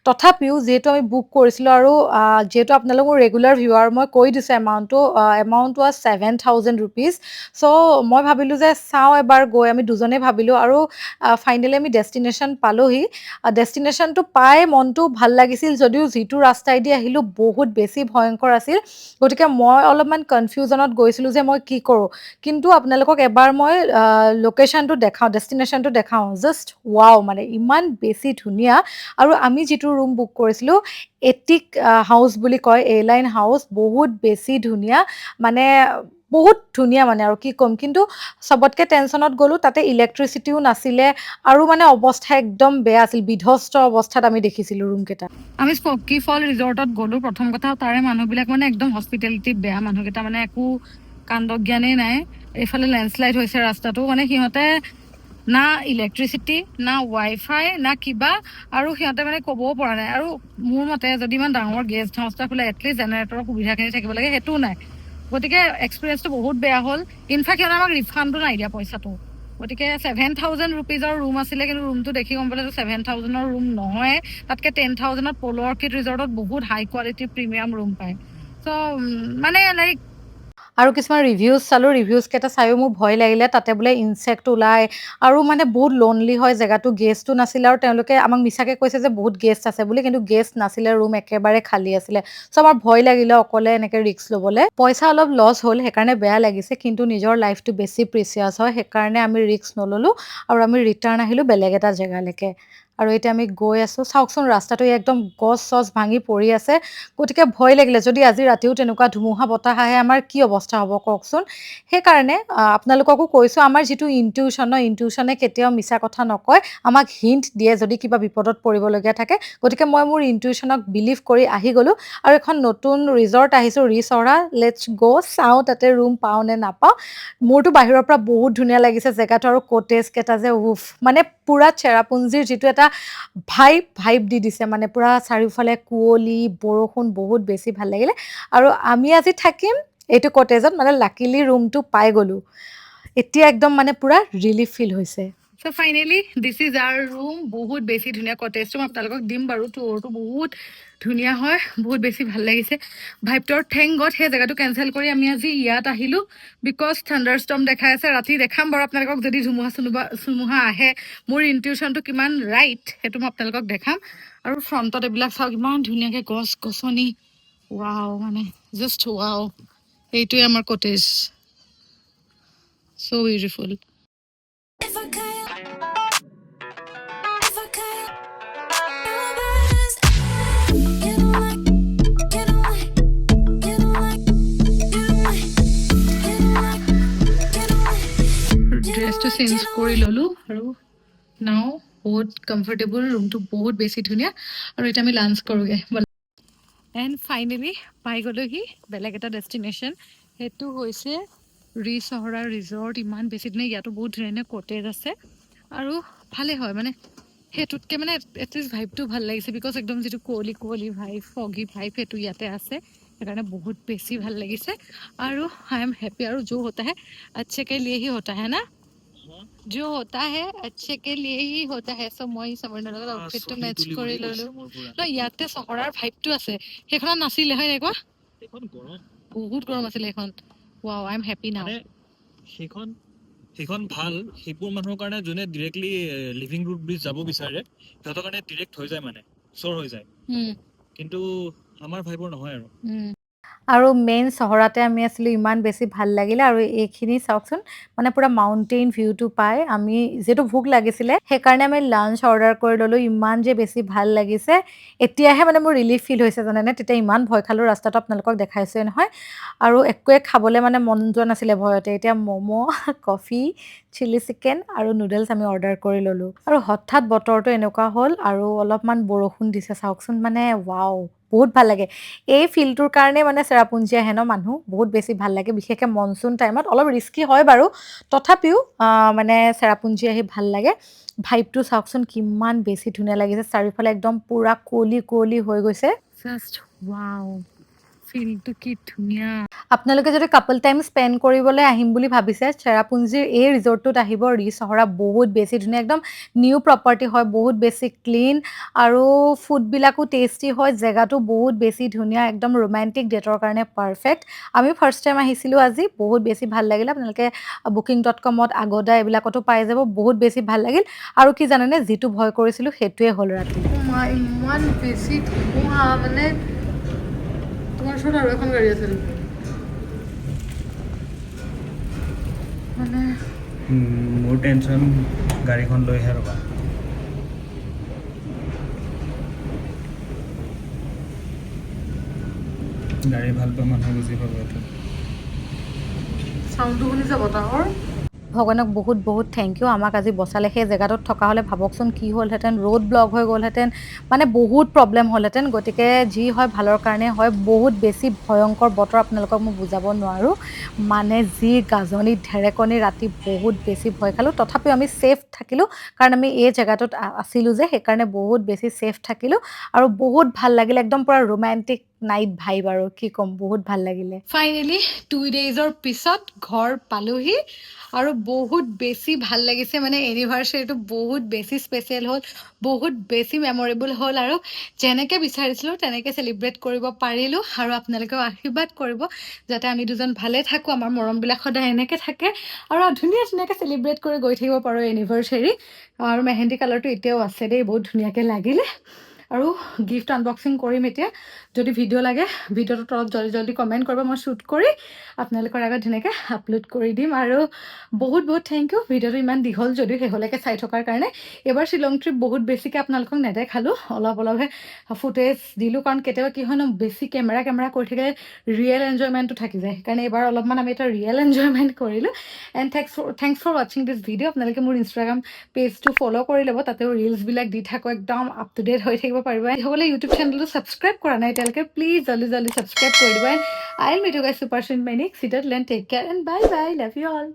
তথাপিও যিহেতু আমি বুক কৰিছিলোঁ, আৰু যিহেতু আপোনালোক মোৰ ৰেগুলাৰ ভিউৱাৰ, মই কৈ দিছোঁ এমাউণ্ট ৱাজ 7,000 ৰুপিজ। চ' মই ভাবিলোঁ যে চাওঁ এবাৰ গৈ, আমি দুজনেই ভাবিলোঁ, আৰু ফাইনেলি আমি ডেষ্টিনেশ্যন পালোহি। ডেষ্টিনেশ্যনটো পাই মনটো ভাল লাগিছিল, যদিও যিটো ৰাস্তাইদি আহিলোঁ বহুত বেছি ভয়ংকৰ আছিল, গতিকে মই অলপমান কনফিউজনত গৈছিলোঁ যে মই কি কৰোঁ। কিন্তু আপোনালোকক এবাৰ মই লোকেশ্যনটো দেখাওঁ, ডেষ্টিনেশ্যনটো দেখাওঁ, জাষ্ট ৱাও, মানে ইমান বেছি ধুনীয়া। আৰু আমি যিটো ৰুম বুক কৰিছিলোঁ, এটিক হাউচ বুলি কয়, এয়াৰলাইন হাউচ, বহুত বেছি ধুনীয়া, মানে বহুত ধুনীয়া মানে, আৰু কি ক'ম। কিন্তু চবতকৈ টেনশ্যনত গ'লোঁ, তাতে ইলেক্ট্ৰিচিটিও নাছিলে, আৰু মানে অৱস্থা একদম বেয়া আছিল, বিধ্বস্ত অৱস্থাত আমি দেখিছিলোঁ ৰুমকেইটা। আমি স্মকি ফল ৰিজৰ্টত গ'লোঁ। প্ৰথম কথা, তাৰে মানুহবিলাক মানে একদম হস্পিটেলিটি বেয়া, মানুহকেইটা মানে একো কাণ্ড জ্ঞানেই নাই। এইফালে লেণ্ডশ্লাইড হৈছে ৰাস্তাটো, মানে সিহঁতে না ইলেক্ট্ৰিচিটি, না ৱাইফাই, না কিবা, আৰু সিহঁতে মানে ক'বও পৰা নাই। আৰু মোৰ মতে যদি ইমান ডাঙৰ গেষ্ট হাউচ এটা খোলে, এটলিষ্ট জেনেৰেটৰৰ সুবিধাখিনি থাকিব লাগে, সেইটোও নাই। গতিকে এক্সপিৰিয়েঞ্চটো বহুত বেয়া হ'ল। ইনফেক্ট সিহঁতে আমাক ৰিফাণ্ডো নাই দিয়া পইচাটো। গতিকে 7,000 ৰুপিজৰ ৰুম আছিলে, কিন্তু ৰুমটো দেখি গম পালে 7,000ৰ ৰুম নহয়, তাতকৈ 10,000ত প'ল' অৰ্কিড ৰিজৰ্টত বহুত হাই কোৱালিটি প্ৰিমিয়াম ৰুম পায়। চ' মানে লাইক, আৰু কিছুমান ৰিভিউজ চালোঁ, ৰিভিউজকেইটা চায়ো মোৰ ভয় লাগিলে, তাতে বোলে ইনচেক্ট ওলায়, আৰু মানে বহুত লোনলি হয় জেগাটো, গেষ্টো নাছিলে, আৰু তেওঁলোকে আমাক মিছাকৈ কৈছে যে বহুত গেষ্ট আছে বুলি, কিন্তু গেষ্ট নাছিলে, ৰুম একেবাৰে খালী আছিলে। চ' আমাৰ ভয় লাগিলে অকলে এনেকৈ ৰিস্ক ল'বলৈ। পইচা অলপ লছ হ'ল, সেইকাৰণে বেয়া লাগিছে, কিন্তু নিজৰ লাইফটো বেছি প্ৰিচিয়াছ হয়, সেইকাৰণে আমি ৰিস্ক নল'লোঁ, আৰু আমি ৰিটাৰ্ণ আহিলোঁ বেলেগ এটা জেগালৈকে। আৰু এতিয়া আমি গৈ আছোঁ চাওকচোন ৰাস্তাটো একদম গছ চছ ভাঙি পৰি আছে গতিকে ভয় লাগিলে যদি আজি ৰাতিও তেনেকুৱা ধুমুহা বতাহ আহে আমাৰ কি অৱস্থা হ'ব কওকচোন সেইকাৰণে আপোনালোককো কৈছোঁ আমাৰ যিটো ইনটিউশ্যনে কেতিয়াও মিছা কথা নকয় আমাক হিণ্ট দিয়ে যদি কিবা বিপদত পৰিবলগীয়া থাকে গতিকে মই মোৰ ইনটিউশ্যনক বিলিভ কৰি আহি গ'লোঁ আৰু এখন নতুন ৰিজৰ্ট আহিছোঁ ৰিচৰা লেটছ গ' চাওঁ তাতে ৰুম পাওঁ নে নাপাওঁ মোৰতো বাহিৰৰ পৰা বহুত ধুনীয়া লাগিছে জেগাটো আৰু কটেজকেইটা যে উফ মানে পূৰা চেৰাপুঞ্জীৰ যিটো এটা ভাইব দি দিছে মানে পূৰা চাৰিওফালে কুঁৱলী বৰষুণ বহুত বেছি ভাল লাগিলে আৰু আমি আজি থাকিম এইটো কটেজত মানে লাকিলি ৰুমটো পাই গ'লোঁ এতিয়া একদম মানে পূৰা ৰিলিফ ফিল হৈছে so' finally this is our room বহুত বেছি ধুনীয়া কটেজটো মই আপোনালোকক দিম বাৰু টুৰটো বহুত ধুনীয়া হয় বহুত বেছি ভাল লাগিছে ভাইবটোৰ থেংক গড সেই জেগাটো কেঞ্চেল কৰি আমি আজি ইয়াত আহিলোঁ বিকজ থাণ্ডাৰষ্টৰ্ম দেখাই আছে ৰাতি দেখাম বাৰু আপোনালোকক যদি ধুমুহা আহে মোৰ ইনটিউশ্যনটো কিমান ৰাইট সেইটো মই আপোনালোকক দেখাম আৰু ফ্ৰণ্টত এইবিলাক চাওক ইমান ধুনীয়াকৈ গছ গছনি ৱাও মানে জাষ্ট ৱাও এইটোৱে আমাৰ cottage so' beautiful If I could, if I could, nobody's get away, get away, get away, get away, get away, get away. ড্ৰেছটো চেঞ্জ কৰি ল'লোঁ আৰু নাও বহুত কমফৰ্টেবল ৰুমটো বহুত বেছি ধুনীয়া আৰু এতিয়া আমি লাঞ্চ কৰোঁগৈ এণ্ড ফাইনেলি পাই গ'লোহি বেলেগ এটা ডেষ্টিনেশ্যন সেইটো হৈছে ৰিচহৰা ৰিজৰ্ট ইমান বেছি ধুনীয়া ইয়াতো বহুত ধুনীয়া কটেজ আছে আৰু ভালেই হয় মানে সেইটোতকৈ মানে এটলিষ্ট ভাইবটো ভাল লাগিছে বিকজ একদম যিটো কুঁৱলী ভাইব ফগি ভাইব সেইটো ইয়াতে আছে সেইকাৰণে বহুত বেছি ভাল লাগিছে আৰু আই এম হেপ্পী আৰু जो होता है अच्छे के लिए ही होता है ना जो होता है अच्छे के लिए ही होता है চ' মই চামৰিনৰ লগত আউটফিটটো মেটচ কৰি ল'লোঁ ন ইয়াতে চহৰাৰ ভাইবটো আছে সেইখনত নাছিলে হয় নাই কোৱা বহুত গৰম আছিলে সেইখন ৱাও আই এম হেপ্পী নাও সেইখন ভাল সেইবোৰ মানুহৰ কাৰণে যোনে ডিৰেক্টলি লিভিং ৰুট ব্ৰিজ যাব বিচাৰে সিহঁতৰ কাৰণে ডিৰেক্ট হৈ যায় মানে চৰ হৈ যায় কিন্তু আমাৰ ভাইবৰ নহয় আৰু মেইন চহৰতে আমি আছিলোঁ ইমান বেছি ভাল লাগিলে আৰু এইখিনি চাওকচোন মানে পূৰা মাউণ্টেইন ভিউটো পাই আমি যিহেতু ভোক লাগিছিলে সেইকাৰণে আমি লাঞ্চ অৰ্ডাৰ কৰি ল'লোঁ ইমান যে বেছি ভাল লাগিছে এতিয়াহে মানে মোৰ ৰিলিফ ফিল হৈছে জানেনে তেতিয়া ইমান ভয় খালোঁ ৰাস্তাটো আপোনালোকক দেখাইছোৱে নহয় আৰু একোৱে খাবলৈ মানে মন যোৱা নাছিলে ভয়তে এতিয়া ম'ম' কফি চিলি চিকেন আৰু নুডলছ আমি অৰ্ডাৰ কৰি ল'লোঁ আৰু হঠাৎ বতৰটো এনেকুৱা হ'ল আৰু অলপমান বৰষুণ দিছে চাওকচোন মানে ৱাও বহুত ভাল লাগে এই ফিলটোৰ কাৰণে মানে চেৰাপুঞ্জী আহে ন মানুহ বহুত বেছি ভাল লাগে বিশেষকৈ মনচুন টাইমত অলপ ৰিস্কি হয় বাৰু তথাপিও মানে চেৰাপুঞ্জী আহি ভাল লাগে ভাইবটো চাওকচোন কিমান বেছি ধুনীয়া লাগিছে চাৰিওফালে একদম পূৰা কুঁৱলী হৈ গৈছে জাষ্ট ৱাও ফিলটো কি ধুনীয়া আপোনালোকে যদি কাপল টাইম স্পেণ্ড কৰিবলৈ আহিম বুলি ভাবিছে চেৰাপুঞ্জীৰ এই ৰিজৰ্টটোত আহিব ৰিচহৰা বহুত বেছি ধুনীয়া একদম নিউ প্ৰপাৰ্টি হয় বহুত বেছি ক্লিন আৰু ফুডবিলাকো টেষ্টি হয় জেগাটো বহুত বেছি ধুনীয়া একদম ৰোমেণ্টিক ডেটৰ কাৰণে পাৰফেক্ট আমি ফাৰ্ষ্ট টাইম আহিছিলোঁ আজি বহুত বেছি ভাল লাগিলে আপোনালোকে booking.com-ত আগদা এইবিলাকতো পাই যাব বহুত বেছি ভাল লাগিল আৰু কি জানেনে যিটো ভয় কৰিছিলোঁ সেইটোৱে হ'ল ৰাতি ইমান বেছি ধুমুহা মানে তোমাৰ ওচৰত আৰু এখন গাড়ী আছিল মানে মোৰ টেনশ্যন গাড়ীখন লৈহে ৰ'বা গাড়ী ভাল পোৱা মানুহ বুজি পাব এইটো চাউণ্ডটো শুনিছে বতাহৰ ভগৱানক বহুত বহুত থেংক ইউ আমাক আজি বচালে সেই জেগাটোত থকা হ'লে ভাবকচোন কি হ'লহেঁতেন ৰোড ব্লক হৈ গ'লহেঁতেন মানে বহুত প্ৰব্লেম হ'লহেঁতেন গতিকে যি হয় ভালৰ কাৰণে হয় বহুত বেছি ভয়ংকৰ বতৰ আপোনালোকক মই বুজাব নোৱাৰোঁ মানে যি গাজনি ঢেৰেকনি ৰাতি বহুত বেছি ভয় খালোঁ তথাপিও আমি ছেফ থাকিলোঁ কাৰণ আমি এই জেগাটোত আছিলোঁ যে সেইকাৰণে বহুত বেছি ছেফ থাকিলোঁ আৰু বহুত ভাল লাগিলে একদম পূৰা ৰোমেণ্টিক নাইট ভাইব আৰু কি ক'ম বহুত ভাল লাগিলে ফাইনেলি 2 ডেইজৰ পিছত ঘৰ পালোহি আৰু বহুত বেছি ভাল লাগিছে মানে এনিভাৰ্চাৰীটো বহুত বেছি স্পেচিয়েল হ'ল বহুত বেছি মেমৰেবল হ'ল আৰু যেনেকৈ বিচাৰিছিলোঁ তেনেকৈ চেলিব্ৰেট কৰিব পাৰিলোঁ আৰু আপোনালোকেও আশীৰ্বাদ কৰিব যাতে আমি দুজন ভালে থাকোঁ আমাৰ মৰমবিলাক সদায় এনেকৈ থাকে আৰু ধুনীয়াকৈ চেলিব্ৰেট কৰি গৈ থাকিব পাৰোঁ এনিভাৰ্চাৰী আৰু মেহেন্দি কালাৰটো এতিয়াও আছে দেই বহুত ধুনীয়াকৈ লাগিলে আৰু গিফ্ট আনবক্সিং কৰিম এতিয়া যদি ভিডিঅ' লাগে ভিডিঅ'টো তলত জলদি কমেণ্ট কৰিব মই শ্বুট কৰি আপোনালোকৰ আগত ধুনীয়াকৈ আপলোড কৰি দিম আৰু বহুত থেংক ইউ ভিডিঅ'টো ইমান দীঘল যদিও শেষলৈকে চাই থকাৰ কাৰণে এবাৰ শ্বিলং ট্ৰিপ বহুত বেছিকৈ আপোনালোকক নেদেখালোঁ অলপহে ফুটেজ দিলোঁ কাৰণ কেতিয়াবা কি হয় ন বেছি কেমেৰা কৰি থাকিলে ৰিয়েল এনজয়মেণ্টটো থাকি যায় সেইকাৰণে এইবাৰ অলপমান আমি এটা ৰিয়েল এনজয়মেণ্ট কৰিলোঁ এণ্ড থেংকছ ফৰ ৱাচিং দিছ ভিডিঅ' আপোনালোকে মোৰ ইনষ্টাগ্ৰাম পেজটো ফ'ল' কৰি ল'ব তাতেও ৰিলচবিলাক দি থাকোঁ একদম আপ টু ডেট হৈ থাকিব পাৰিব সেইসকলে ইউটিউব চেনেলটো ছাবস্ক্ৰাইব কৰা নাই এতিয়ালৈকে প্লিজ জল্দি ছাবস্ক্ৰাইব কৰি দিব and I will meet you guys super soon my next ভিডিঅ'ত take care and bye love you all